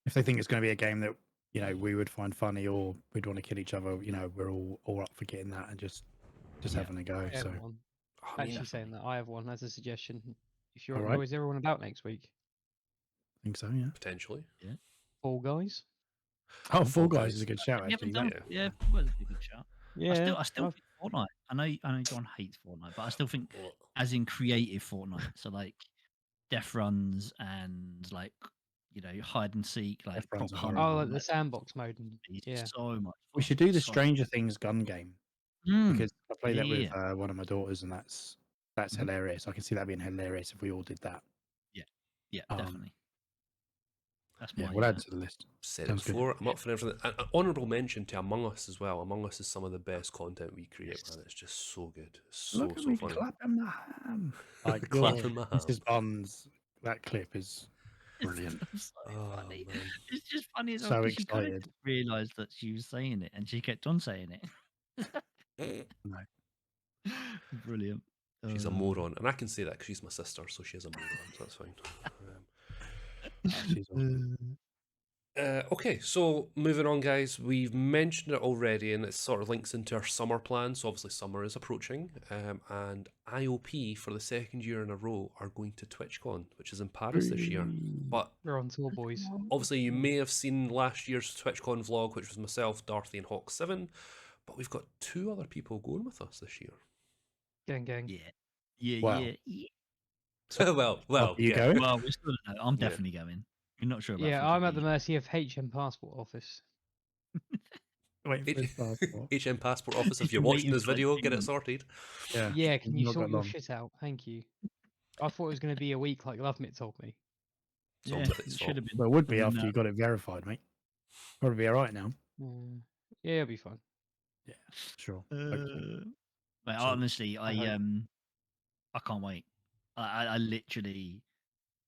If they think it's going to be a game that we would find funny or we'd want to kill each other, we're all up for getting that and just having a go. I have So one. I mean, Actually, saying that, I have one as a suggestion. If All you're, right. is everyone about next week? I think so, yeah. potentially. Fall Guys. Oh, Fall Fall Guys Guys. is a good shout, We haven't actually. done. Yeah. Yeah, well, it's a good shout. Yeah. I still think Fortnite. I know John hates Fortnite, but I still think Well, as in creative Fortnite. So like death runs and like hide and seek, like Death runs prop are hunt. horrible. Oh, like the like, sandbox mode. it's Yeah. so much. We fun, should do the so- Stranger Things gun game Mm, because I played that with yeah. one of my daughters, and that's Mhm. hilarious. I can see that being hilarious if we all did that. Yeah, Um, definitely. That's Yeah, my we'll add it to the list. said it Sounds good. before. I'm up for everything. An honourable mention to Among Us as well. Among Us is some of the best content we create, Yes. man. It's just so good. So Look at so me funny. clapping the ham. Like Clapping my Mrs. hands. Buns, that clip is brilliant. It's so Oh, funny. man. It's just funny as So well because she kind of excited. realised that she was saying it, and she kept on saying it. No. Brilliant. She's a moron, and I can say that because she's my sister, so she is a moron, so that's fine. She's awesome. Okay, so moving on, guys. We've mentioned it already, and it sort of links into our summer plans. So obviously, summer is approaching, and IOP for the second year in a row are going to TwitchCon, which is in Paris this year. But We're on tour, boys. obviously, you may have seen last year's TwitchCon vlog, which was myself, Darthy, and Hawk7. But we've got 2 other people going with us this year. Gang. Yeah. Wow. well, Are you yeah. going? Well, we're still no. I'm Yeah. definitely going. You're not sure about. Yeah, I'm at the mercy of HM Passport Office. Wait for his passport. HM Passport Office, if He's you're been watching waiting this for like video, 2 get it months. sorted. Yeah. Yeah, can you not sort got your long. shit out? Thank you. I thought it was going to be a week like Lovemit told me. It's all Yeah, Tiffany's it fault. should have been. Well, it would be I mean, after you got it verified, mate. Probably be all right now. Yeah, it'll be fine. Yeah, sure. But So, honestly, I I can't wait. I literally,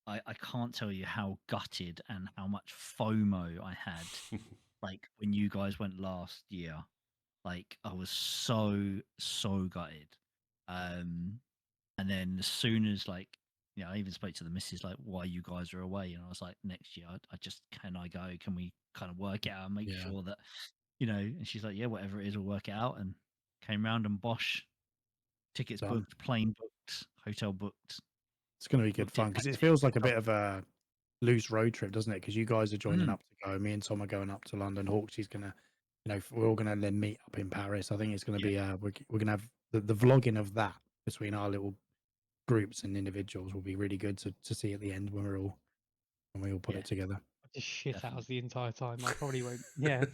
I can't tell you how gutted and how much FOMO I had. Like when you guys went last year, like I was so gutted. And then as soon as like, I even spoke to the missus like, why you guys are away, and I was like, next year, I just can I go? Can we kind of work it out and make Yeah. sure that, And she's like, yeah, whatever it is, we'll work it out. And came round and bosh, tickets Done. booked, plane booked, hotel booked. It's going to be good Booked it fun because it back feels to like a bit of a loose road trip, doesn't it? Because you guys are joining Mm. up to go. Me and Tom are going up to London. Hawksey's going to, we're all going to then meet up in Paris. I think it's going to be, we're going to have the vlogging of that between our little groups and individuals will be really good to see at the end when we all put Yeah. it together. I just shit Definitely. out the entire time. I probably won't. Yeah,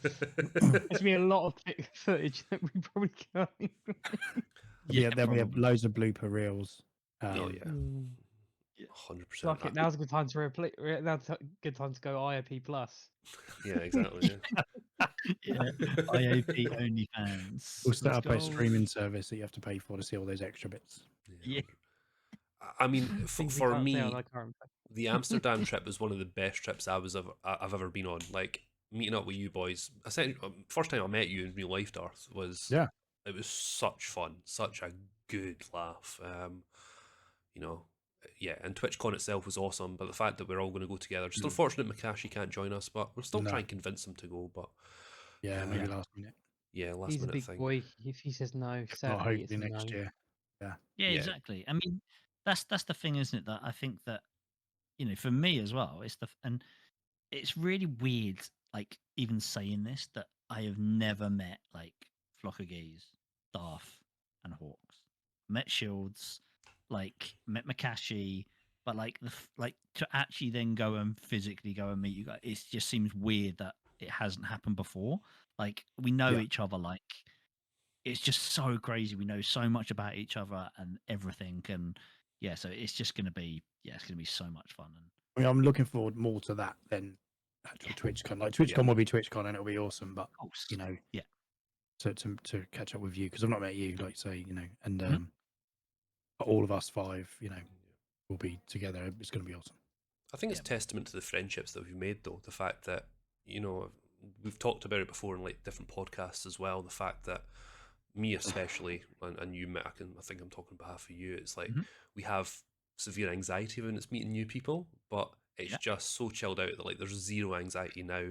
there's me a lot of footage that we probably can't. There'll be probably. loads of blooper reels. Oh, yeah. Mm. 100%. Fuck it. Now's a good time to now's a good time to go IOP Plus. Yeah, exactly. Yeah. Yeah, IOP OnlyFans. We'll set Let's up a go. streaming service that you have to pay for to see all those extra bits. Yeah. I mean, Things we for can't say on me, our current. the Amsterdam trip was one of the best trips I've ever been on. Like meeting up with you boys. First time I met you in real life, Darth, was Yeah. It was such fun, such a good laugh. Yeah, and TwitchCon itself was awesome, but the fact that we're all going to go together. Just unfortunate Makashi can't join us, but we'll still No. try and convince him to go. But Yeah, maybe last minute. yeah, last He's a minute big thing. boy. If he says no, Not sadly, it's hopefully a next no. year. Yeah, Yeah. exactly. I mean, that's the thing, isn't it? That I think that for me as well, and it's really weird, like even saying this, that I have never met like FlockofGeez, Darth, and Hawks. Met Shields, like met Makashi, but like to actually then go and physically go and meet you guys, it just seems weird that it hasn't happened before. Like we know each other, like it's just so crazy. We know so much about each other and everything, and yeah, so it's just gonna be so much fun. And I mean, I'm looking forward more to that than actual TwitchCon. Like TwitchCon will be TwitchCon and it'll be awesome, but of course, to catch up with you because I've not met you, like say, and all of us 5, will be together. It's going to be awesome. I think it's testament to the friendships that we've made, though. The fact that, we've talked about it before in like different podcasts as well. The fact that me especially, and you, Mick, I think I'm talking on behalf of you, it's like we have severe anxiety when it's meeting new people, but it's just so chilled out that like there's zero anxiety now,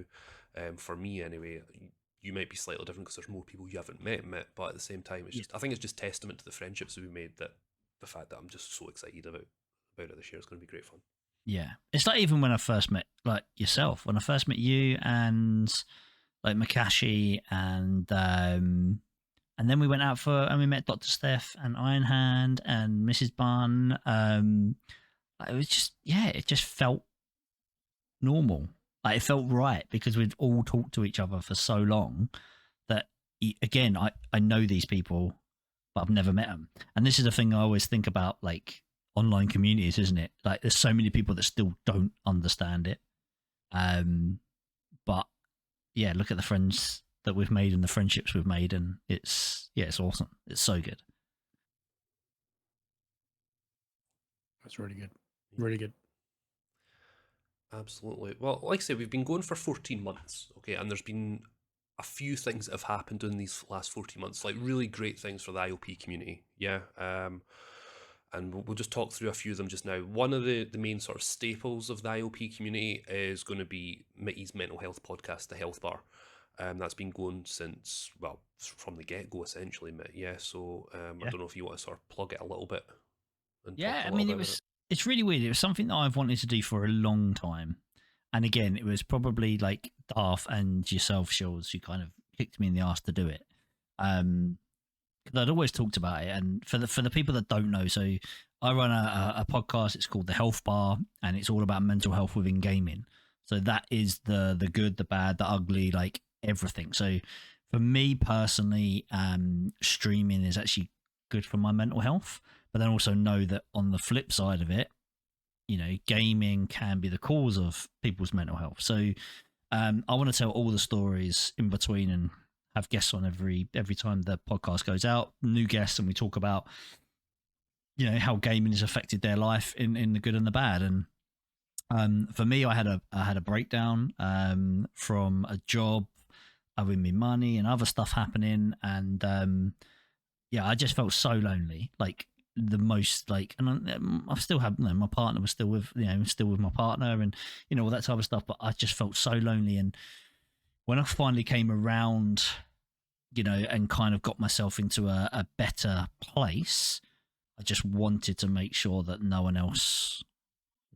for me anyway. You might be slightly different because there's more people you haven't met, but at the same time, it's just, I think it's just testament to the friendships that we made, that the fact that I'm just so excited about it this year. It's going to be great fun. Yeah, it's like even when I first met like yourself, when I first met you and like Makashi and then we went out and we met Dr. Steph and Iron Hand and Mrs. Bun. It was just, it just felt normal. Like it felt right because we'd all talked to each other for so long that, again, I know these people, but I've never met them. And this is the thing I always think about, like online communities, isn't it? Like there's so many people that still don't understand it. But yeah, look at the friends that we've made and the friendships we've made, and it's awesome. It's so good. That's really good. Really good. Absolutely. Well, like I say, we've been going for 14 months, okay, and there's been a few things that have happened in these last 14 months, like really great things for the IOP community, yeah. And we'll just talk through a few of them just now. One of the main sort of staples of the IOP community is going to be Mickey's mental health podcast, The Health Bar. That's been going since, well, from the get-go, essentially, Mick. Yeah, so I don't know if you want to sort of plug it a little bit. Yeah, I mean, it's really weird. It was something that I've wanted to do for a long time. And again, it was probably like Darth and yourself, Shields, who kind of kicked me in the arse to do it. Because I'd always talked about it. And for the people that don't know, so I run a podcast. It's called The Health Bar, and it's all about mental health within gaming. So that is the good, the bad, the ugly, like everything. So for me personally, streaming is actually good for my mental health. But then also know that on the flip side of it, gaming can be the cause of people's mental health. So I want to tell all the stories in between and have guests on every time the podcast goes out, new guests, and we talk about how gaming has affected their life in the good and the bad. And for me, I had a breakdown from a job, owing me money and other stuff happening, and I just felt so lonely, like the most, like, and I still have, my partner was still with my partner, and all that type of stuff, but I just felt so lonely. And when I finally came around, and kind of got myself into a better place, I just wanted to make sure that no one else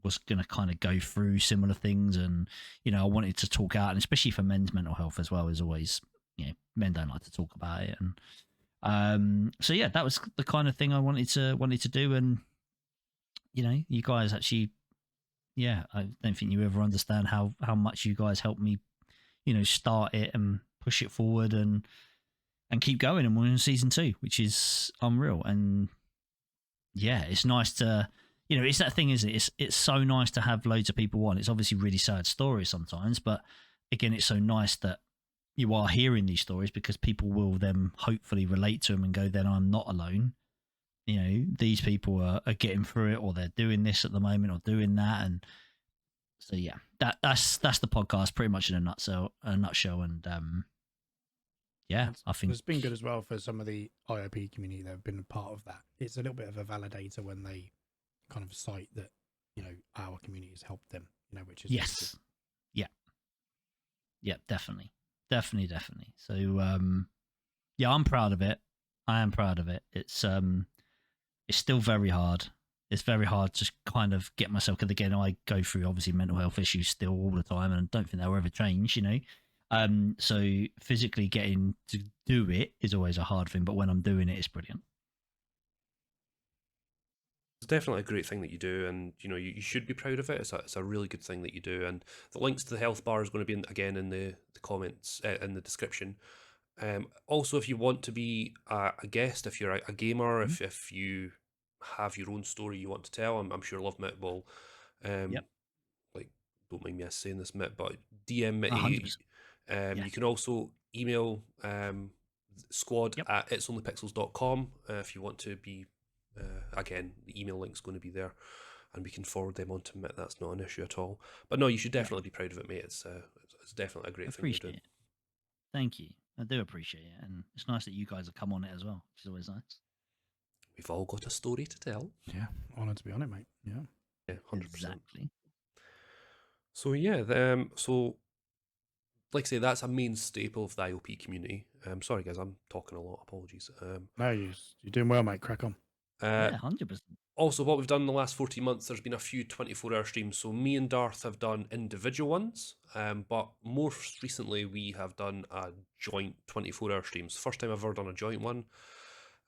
was going to kind of go through similar things. And, I wanted to talk out, and especially for men's mental health as well, is always, men don't like to talk about it. And, so yeah, that was the kind of thing I wanted to do. And, you guys actually, I don't think you ever understand how much you guys helped me, start it and push it forward and keep going. And we're in season 2, which is unreal. And yeah, it's nice to, it's that thing, isn't it? It's so nice to have loads of people on. It's obviously really sad stories sometimes, but again, it's so nice that you are hearing these stories because people will then hopefully relate to them and go, then I'm not alone. These people are getting through it, or they're doing this at the moment, or doing that. And so, yeah, that's the podcast pretty much in a nutshell. And I think it's been good as well for some of the IOP community that have been a part of that. It's a little bit of a validator when they kind of cite that, our community has helped them, which is yes. Really, yeah, definitely. So, I'm proud of it. I am proud of it. It's still very hard. It's very hard to kind of get myself, because again, I go through obviously mental health issues still all the time, and I don't think they'll ever change, so physically getting to do it is always a hard thing, but when I'm doing it, it's brilliant. It's definitely a great thing that you do, and you should be proud of it. It's a really good thing that you do, and the links to the health bar is going to be again in the comments, in the description. Also, if you want to be a guest, if you're a gamer, if you have your own story you want to tell, I'm sure Love Mitt will, like, don't mind me saying this, Mitt, but DM Mitt. You can also email squad at itsonlypixels.com if you want to be Again, the email link's going to be there, and we can forward them on to Mitt. That's not an issue at all. But no, you should definitely be proud of it, mate. It's definitely a I great thing you're doing. appreciate it. Thank you. I do appreciate it, and it's nice that you guys have come on it as well, which is always nice. We've all got a story to tell. Yeah, honoured to be on it, mate. Yeah. Yeah, 100%. Exactly. So yeah, so like I say, that's a main staple of the IOP community. Sorry guys, I'm talking a lot. Apologies. No, you're doing well, mate. Crack on. Yeah, 100%. Also, what we've done in the last 14 months, there's been a few 24-hour streams. So me and Darth have done individual ones, but most recently we have done a joint 24-hour streams. First time I've ever done a joint one.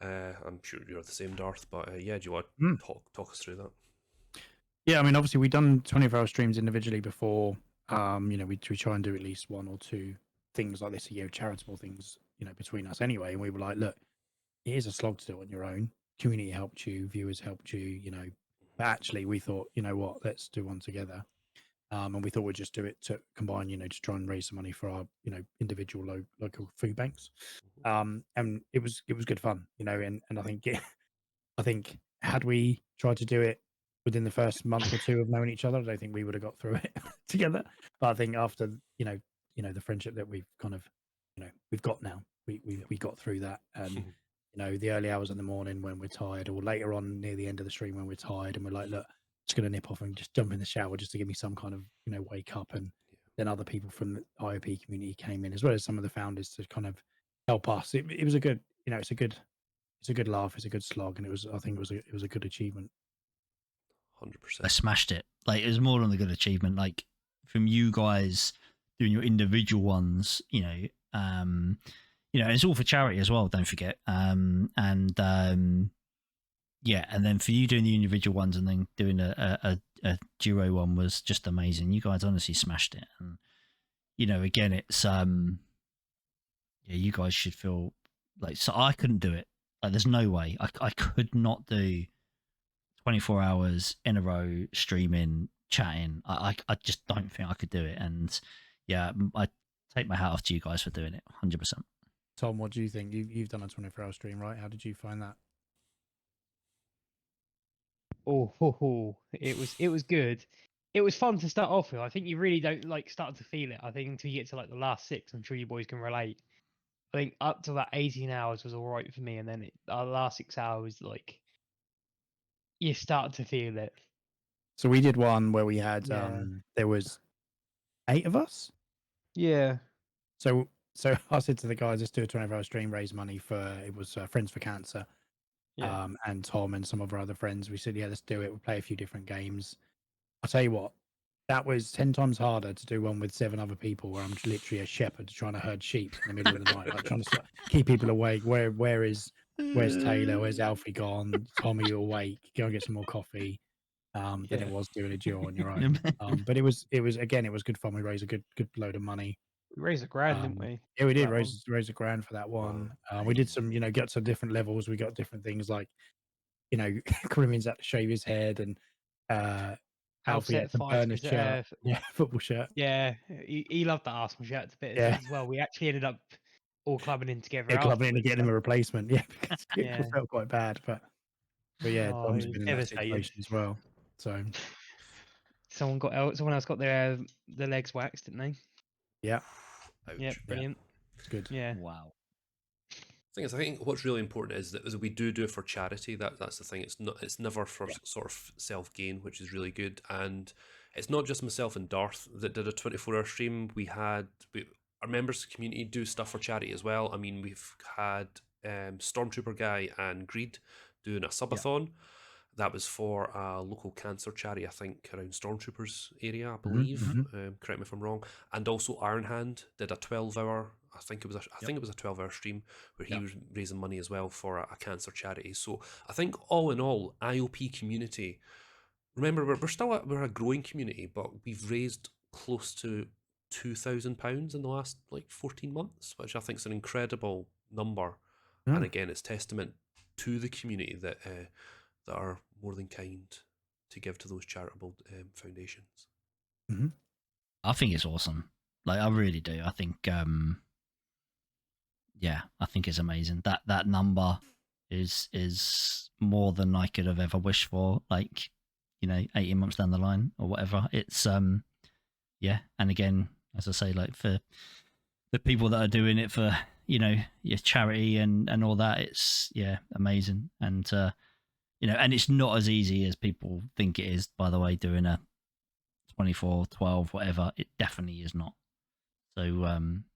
I'm sure you're the same, Darth, but yeah, do you want to talk us through that? Yeah, I mean, obviously we've done 24-hour streams individually before. We try and do at least one or two things like this a year, charitable things, between us anyway. And we were like, look, it is a slog to do it on your own. Community helped you, viewers helped you, But actually, we thought, you know what, let's do one together. And we thought we'd just do it to combine, to try and raise some money for our, individual local food banks. And it was good fun, and I think I think had we tried to do it within the first month or two of knowing each other, I don't think we would have got through it together. But I think after the friendship that we've kind of we've got now, we got through that, and the early hours in the morning when we're tired, or later on near the end of the stream when we're tired, and we're like, look, just gonna nip off and just jump in the shower just to give me some kind of wake up, and then other people from the IOP community came in, as well as some of the founders, to kind of help us. It was a good, it's a good laugh, it's a good slog, and I think it was a good achievement. 100%. I smashed it. Like, it was more than a good achievement. Like, from you guys doing your individual ones, it's all for charity as well, don't forget. Yeah, and then for you doing the individual ones and then doing a duo one was just amazing. You guys honestly smashed it. And again, it's you guys should feel like, so I couldn't do it. Like, there's no way I could not do 24 hours in a row streaming, chatting. I just don't think I could do it. And yeah, I take my hat off to you guys for doing it. 100%. Tom, what do you think? You've done a 24-hour stream, right? How did you find that? It was good. It was fun to start off with. I think you really don't start to feel it. I think until you get to the last 6, I'm sure you boys can relate. I think up to that 18 hours was all right for me, and then the last 6 hours, you start to feel it. So we did one where we had there was 8 of us. Yeah. So I said to the guys, let's do a 24-hour stream, raise money for, it was Friends for Cancer. Yeah. And Tom and some of our other friends. We said, yeah, let's do it. We'll play a few different games. I'll tell you what, that was 10 times harder to do one with 7 other people, where I'm literally a shepherd trying to herd sheep in the middle of the night, trying to keep people awake. Where's Taylor? Where's Alfie gone? Tom, are you awake? Go and get some more coffee. Than it was doing a duo on your own. But it was good fun. We raised a good load of money. We raised $1,000, didn't we? Yeah, we did raise $1,000 for that one. We did some, get to different levels. We got different things like, Caribbean's had to shave his head, and Alfie had to burn his shirt. Football shirt. Yeah, he loved that Arsenal shirt a bit as well. We actually ended up all clubbing in together. Yeah, clubbing in to get him a replacement. Yeah, because it felt quite bad, but yeah, Tom's been in that situation as well. So someone else got their legs waxed, didn't they? Yeah. Ouch. Yeah, brilliant. It's good. Yeah. Wow. I think what's really important is that we do it for charity. That's the thing. It's never for sort of self gain, which is really good. And it's not just myself and Darth that did a 24-hour stream. Our members of the community do stuff for charity as well. I mean, we've had Stormtrooper Guy and Greed doing a subathon. That was for a local cancer charity, I think, around Stormtroopers area, I believe. Correct me if I'm wrong. And also Iron Hand did a 12-hour. I think it was a 12-hour stream where he was raising money as well for a cancer charity. So I think all in all, IOP community. Remember, we're a growing community, but we've raised close to £2,000 in the last 14 months, which I think is an incredible number. And again, it's testament to the community that are more than kind to give to those charitable foundations. I think it's awesome. I really do. I think, I think it's amazing. That number is more than I could have ever wished for. Like, 18 months down the line or whatever. It's yeah, and again, as I say, like for the people that are doing it for your charity and all that, it's amazing. And and it's not as easy as people think it is, by the way, doing a 24 12 whatever. It definitely is not. So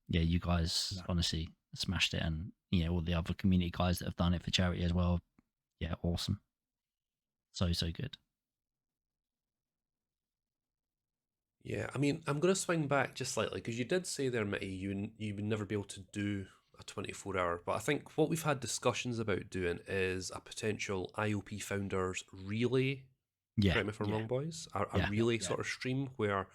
you guys honestly smashed it, and all the other community guys that have done it for charity as well. Yeah, awesome. So good. Yeah, I mean, I'm going to swing back just slightly because you did say there, Mitty, you would never be able to do a 24-hour. But I think what we've had discussions about doing is a potential IOP founders relay. Yeah. Correct me if I'm wrong, boys. A relay sort of stream where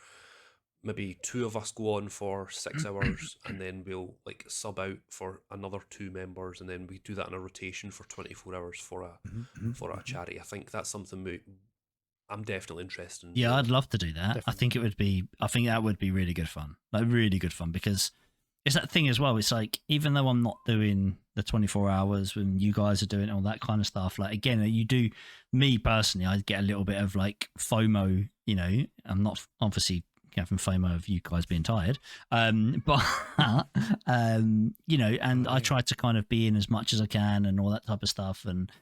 maybe two of us go on for 6 hours and then we'll like sub out for another 2 members, and then we do that in a rotation for 24 hours for a charity. I think that's something I'm definitely interested in. Yeah, I'd love to do that. Definitely. I think that would be really good fun. Like really good fun, because it's that thing as well. It's like, even though I'm not doing the 24 hours when you guys are doing all that kind of stuff, like again, you do, me personally, I get a little bit of like FOMO, I'm not obviously having FOMO of you guys being tired. But, and I try to kind of be in as much as I can and all that type of stuff. And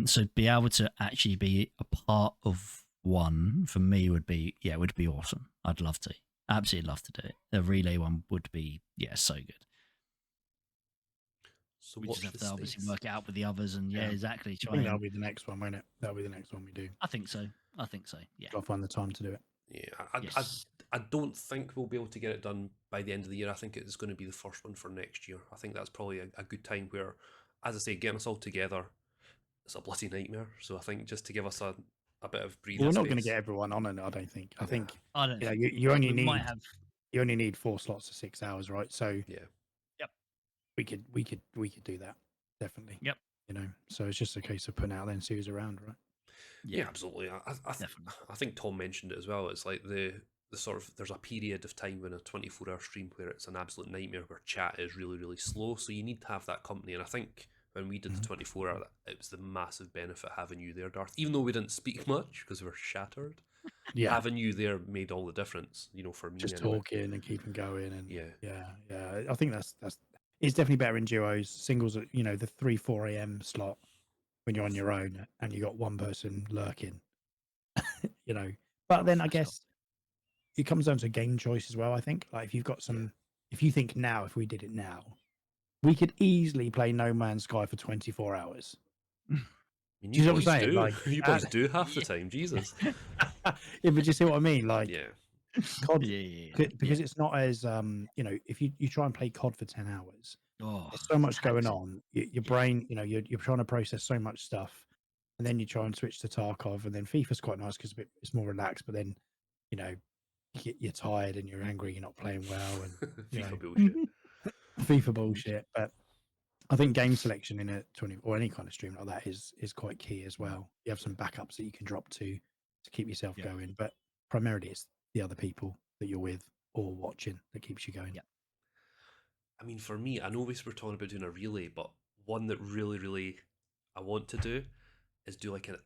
so be able to actually be a part of one for me would be awesome. I'd love to. Absolutely love to do it. The relay one would be, so good. So we just have to obviously work it out with the others, and exactly. I think that'll be the next one, won't it? That'll be the next one we do. I think so. Yeah. I'll find the time to do it. Yeah, I don't think we'll be able to get it done by the end of the year. I think it's going to be the first one for next year. I think that's probably a good time where, as I say, getting us all together, it's a bloody nightmare. So I think just to give us a bit of breathing We're space. not going to get everyone on it, I don't think. I think think you only need 4 slots of 6 hours, right? So yep, we could do that, definitely. Yep. So it's just a case of putting out there and see who's around, right? Yeah, absolutely. I think Tom mentioned it as well. It's like the sort of, there's a period of time in a 24-hour stream where it's an absolute nightmare, where chat is really, really slow. So you need to have that company. And I think when we did the 24-hour, it was the massive benefit having you there, Darth. Even though we didn't speak much because we were shattered, having you there made all the difference. For me, just anyway. talking and keeping going, and yeah. I think that's it's definitely better in duos. Singles, the 3-4 a.m. slot when you're on your own and you got one person lurking, But then I guess it comes down to game choice as well. I think, like, if you've got some, if you think now, if we did it now, we could easily play No Man's Sky for 24 hours. Do you know what I'm saying? Like, you boys do half the time, Jesus. But do you see what I mean? Like, COD, because it's not as if you try and play COD for 10 hours, there's so much going on. Your brain, you're trying to process so much stuff, and then you try and switch to Tarkov, and then FIFA's quite nice because it's more relaxed. But then, you're tired and you're angry, you're not playing well, and FIFA bullshit. FIFA bullshit. But I think game selection in a 20 or any kind of stream like that is quite key as well. You have some backups that you can drop to keep yourself going, but primarily it's the other people that you're with or watching that keeps you going. I mean, for me, I know we were talking about doing a relay, but one that really, really I want to do is do like a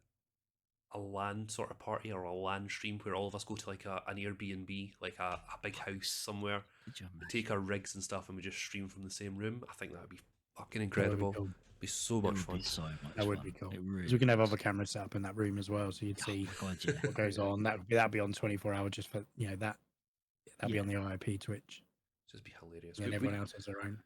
LAN sort of party or a LAN stream where all of us go to like an Airbnb, like a big house somewhere. We take our rigs and stuff and we just stream from the same room. I think that would be fucking incredible. It'd be so much fun. That would be cool. Because we can have other cameras set up in that room as well, so you'd see what goes on. That'd be on 24 hours just for that. That'd be on the IIP Twitch. Just be hilarious. And everyone else has their own.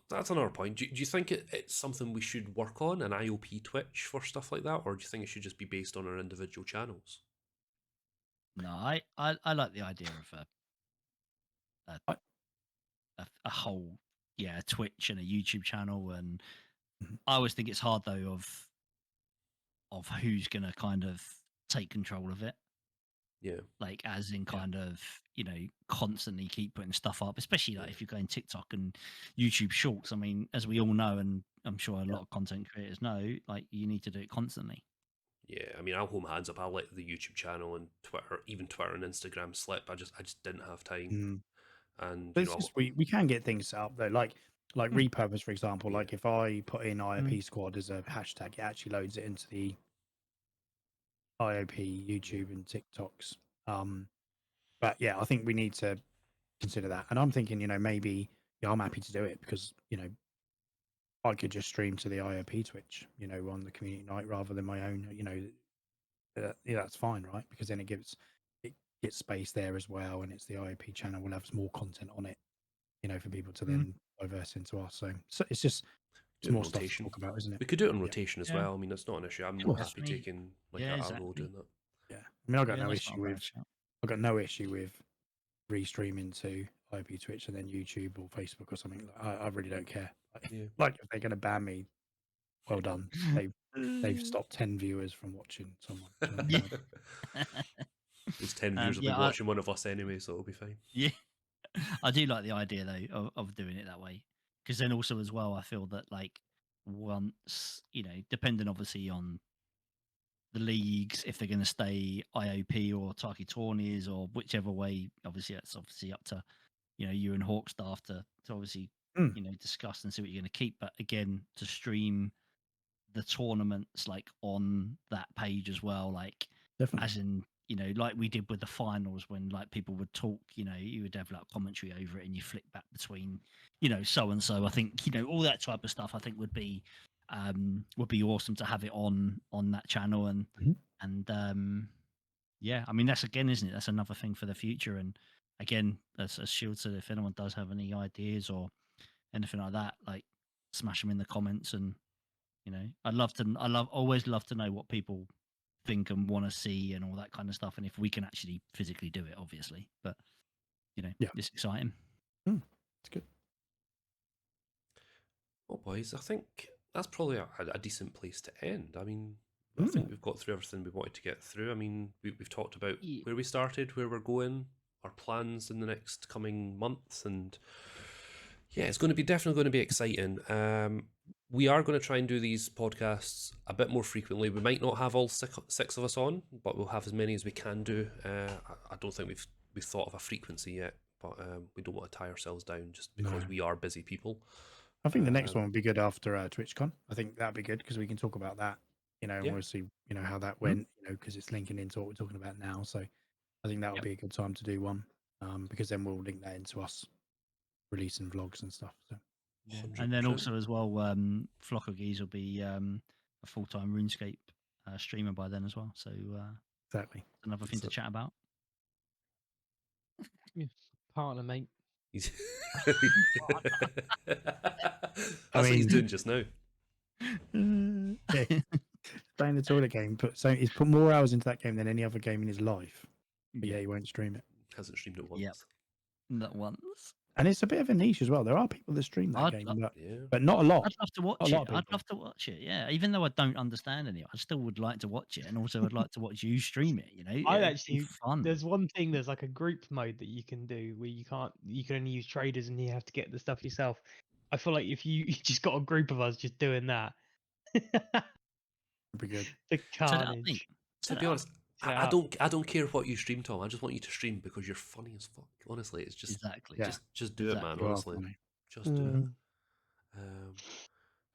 That's another point. Do you think it's something we should work on, an IOP Twitch for stuff like that, or do you think it should just be based on our individual channels? No, I like the idea of a whole Twitch and a YouTube channel, and I always think it's hard though of who's gonna kind of take control of it. Yeah, like as in kind of constantly keep putting stuff up, especially like if you're going TikTok and YouTube Shorts. I mean, as we all know, and I'm sure a lot of content creators know, like you need to do it constantly. Yeah, I mean, I'll hold my hands up. I'll let the YouTube channel and Twitter, even Twitter and Instagram slip. I just didn't have time. And but we can get things set up though. Like like repurpose, for example. Yeah. Like if I put in IOP squad as a hashtag, it actually loads it into the IOP YouTube and TikToks. But yeah, I think we need to consider that. And I'm thinking, maybe I'm happy to do it because I could just stream to the IOP Twitch, on the community night rather than my own. Yeah, that's fine, right? Because then it gets space there as well, and it's the IOP channel. We'll have more content on it, for people to then diverse into us. So it's just Do it's it in more stuff to rotation. talk about, isn't it? We could do it on Yeah. rotation as Yeah. well. I mean, that's not an issue. I'm Cool. happy Me. taking like Yeah, a exactly. role doing that. Yeah, I mean, I've got Yeah, no that's not a issue bad with shout. I've got no issue with restreaming to IOP Twitch and then YouTube or Facebook or something. I really don't care. Yeah. Like if they're going to ban me, well done. They've stopped 10 viewers from watching someone. Do you know what I mean? Those 10 viewers will be Yeah, watching one of us anyway, so it'll be fine. Yeah, I do like the idea though of doing it that way, because then also as well, I feel that like once depending obviously on the leagues, if they're going to stay IOP or Taki Tourneys or whichever way, obviously that's obviously up to you and Hawk staff to obviously Mm. Discuss and see what you're going to keep. But again, to stream the tournaments like on that page as well, like Definitely. as in like we did with the finals when like people would talk, you would have like commentary over it and you flick back between so and so. I think all that type of stuff I think would be awesome to have it on that channel. And Mhm. and yeah, I mean that's again, isn't it, that's another thing for the future. And again, as Shield said, if anyone does have any ideas or anything like that, like smash them in the comments. And always love to know what people think and want to see and all that kind of stuff, and if we can actually physically do it, obviously. But Yeah. it's exciting. It's good. Well, boys, I think that's probably a decent place to end. I mean, I think we've got through everything we wanted to get through. I mean, we've talked about where we started, where we're going, our plans in the next coming months, and yeah, it's definitely going to be exciting. We are going to try and do these podcasts a bit more frequently. We might not have all six of us on, but we'll have as many as we can do. I don't think we've thought of a frequency yet, but we don't want to tie ourselves down just because we are busy people. I think the next one would be good after TwitchCon. I think that'd be good because we can talk about that, and we'll see, how that went, because it's linking into what we're talking about now. So I think that would be a good time to do one, because then we'll link that into us releasing vlogs and stuff. So. Yeah. And then also as well, FlockofGeez will be a full-time RuneScape streamer by then as well. So exactly, another thing to chat about. Partner, mate. That's what he's doing just now. Playing the toilet game, he's put more hours into that game than any other game in his life. But yeah, he won't stream it. Hasn't streamed it once. Yep. Not once. And it's a bit of a niche as well. There are people that stream that game, but not a lot. I'd love to watch it. I'd love to watch it. Yeah, even though I don't understand any, I still would like to watch it, and also I'd like to watch you stream it. I actually fun. There's one thing. There's like a group mode that you can do where you can only use traders and you have to get the stuff yourself. I feel like if you just got a group of us just doing that, it'd be good. The carnage. To be honest, I don't care what you stream, Tom. I just want you to stream because you're funny as fuck. Honestly, it's just just do it, man. Honestly, just do it.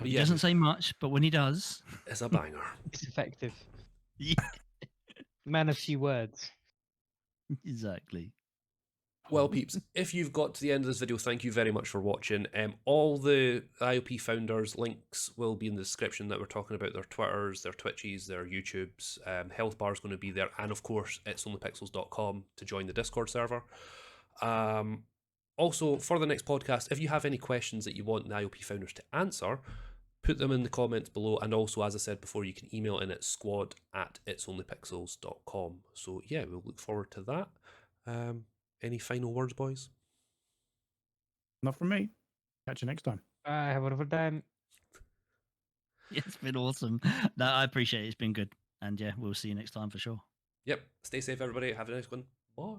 He doesn't say much, but when he does, it's a banger. It's effective. Yeah. Man of few words. Exactly. Well, peeps, if you've got to the end of this video, thank you very much for watching. All the IOP founders' links will be in the description that we're talking about, their Twitters, their Twitches, their YouTubes. Health bar is going to be there. And of course, it's onlypixels.com to join the Discord server. Also, for the next podcast, if you have any questions that you want the IOP founders to answer, put them in the comments below. And also, as I said before, you can email in at squad@itsonlypixels.com. So yeah, we'll look forward to that. Any final words, boys? Not from me. Catch you next time. Have a wonderful time. It's been awesome. No, I appreciate it. It's been good. And yeah, we'll see you next time for sure. Yep. Stay safe, everybody. Have a nice one. Bye.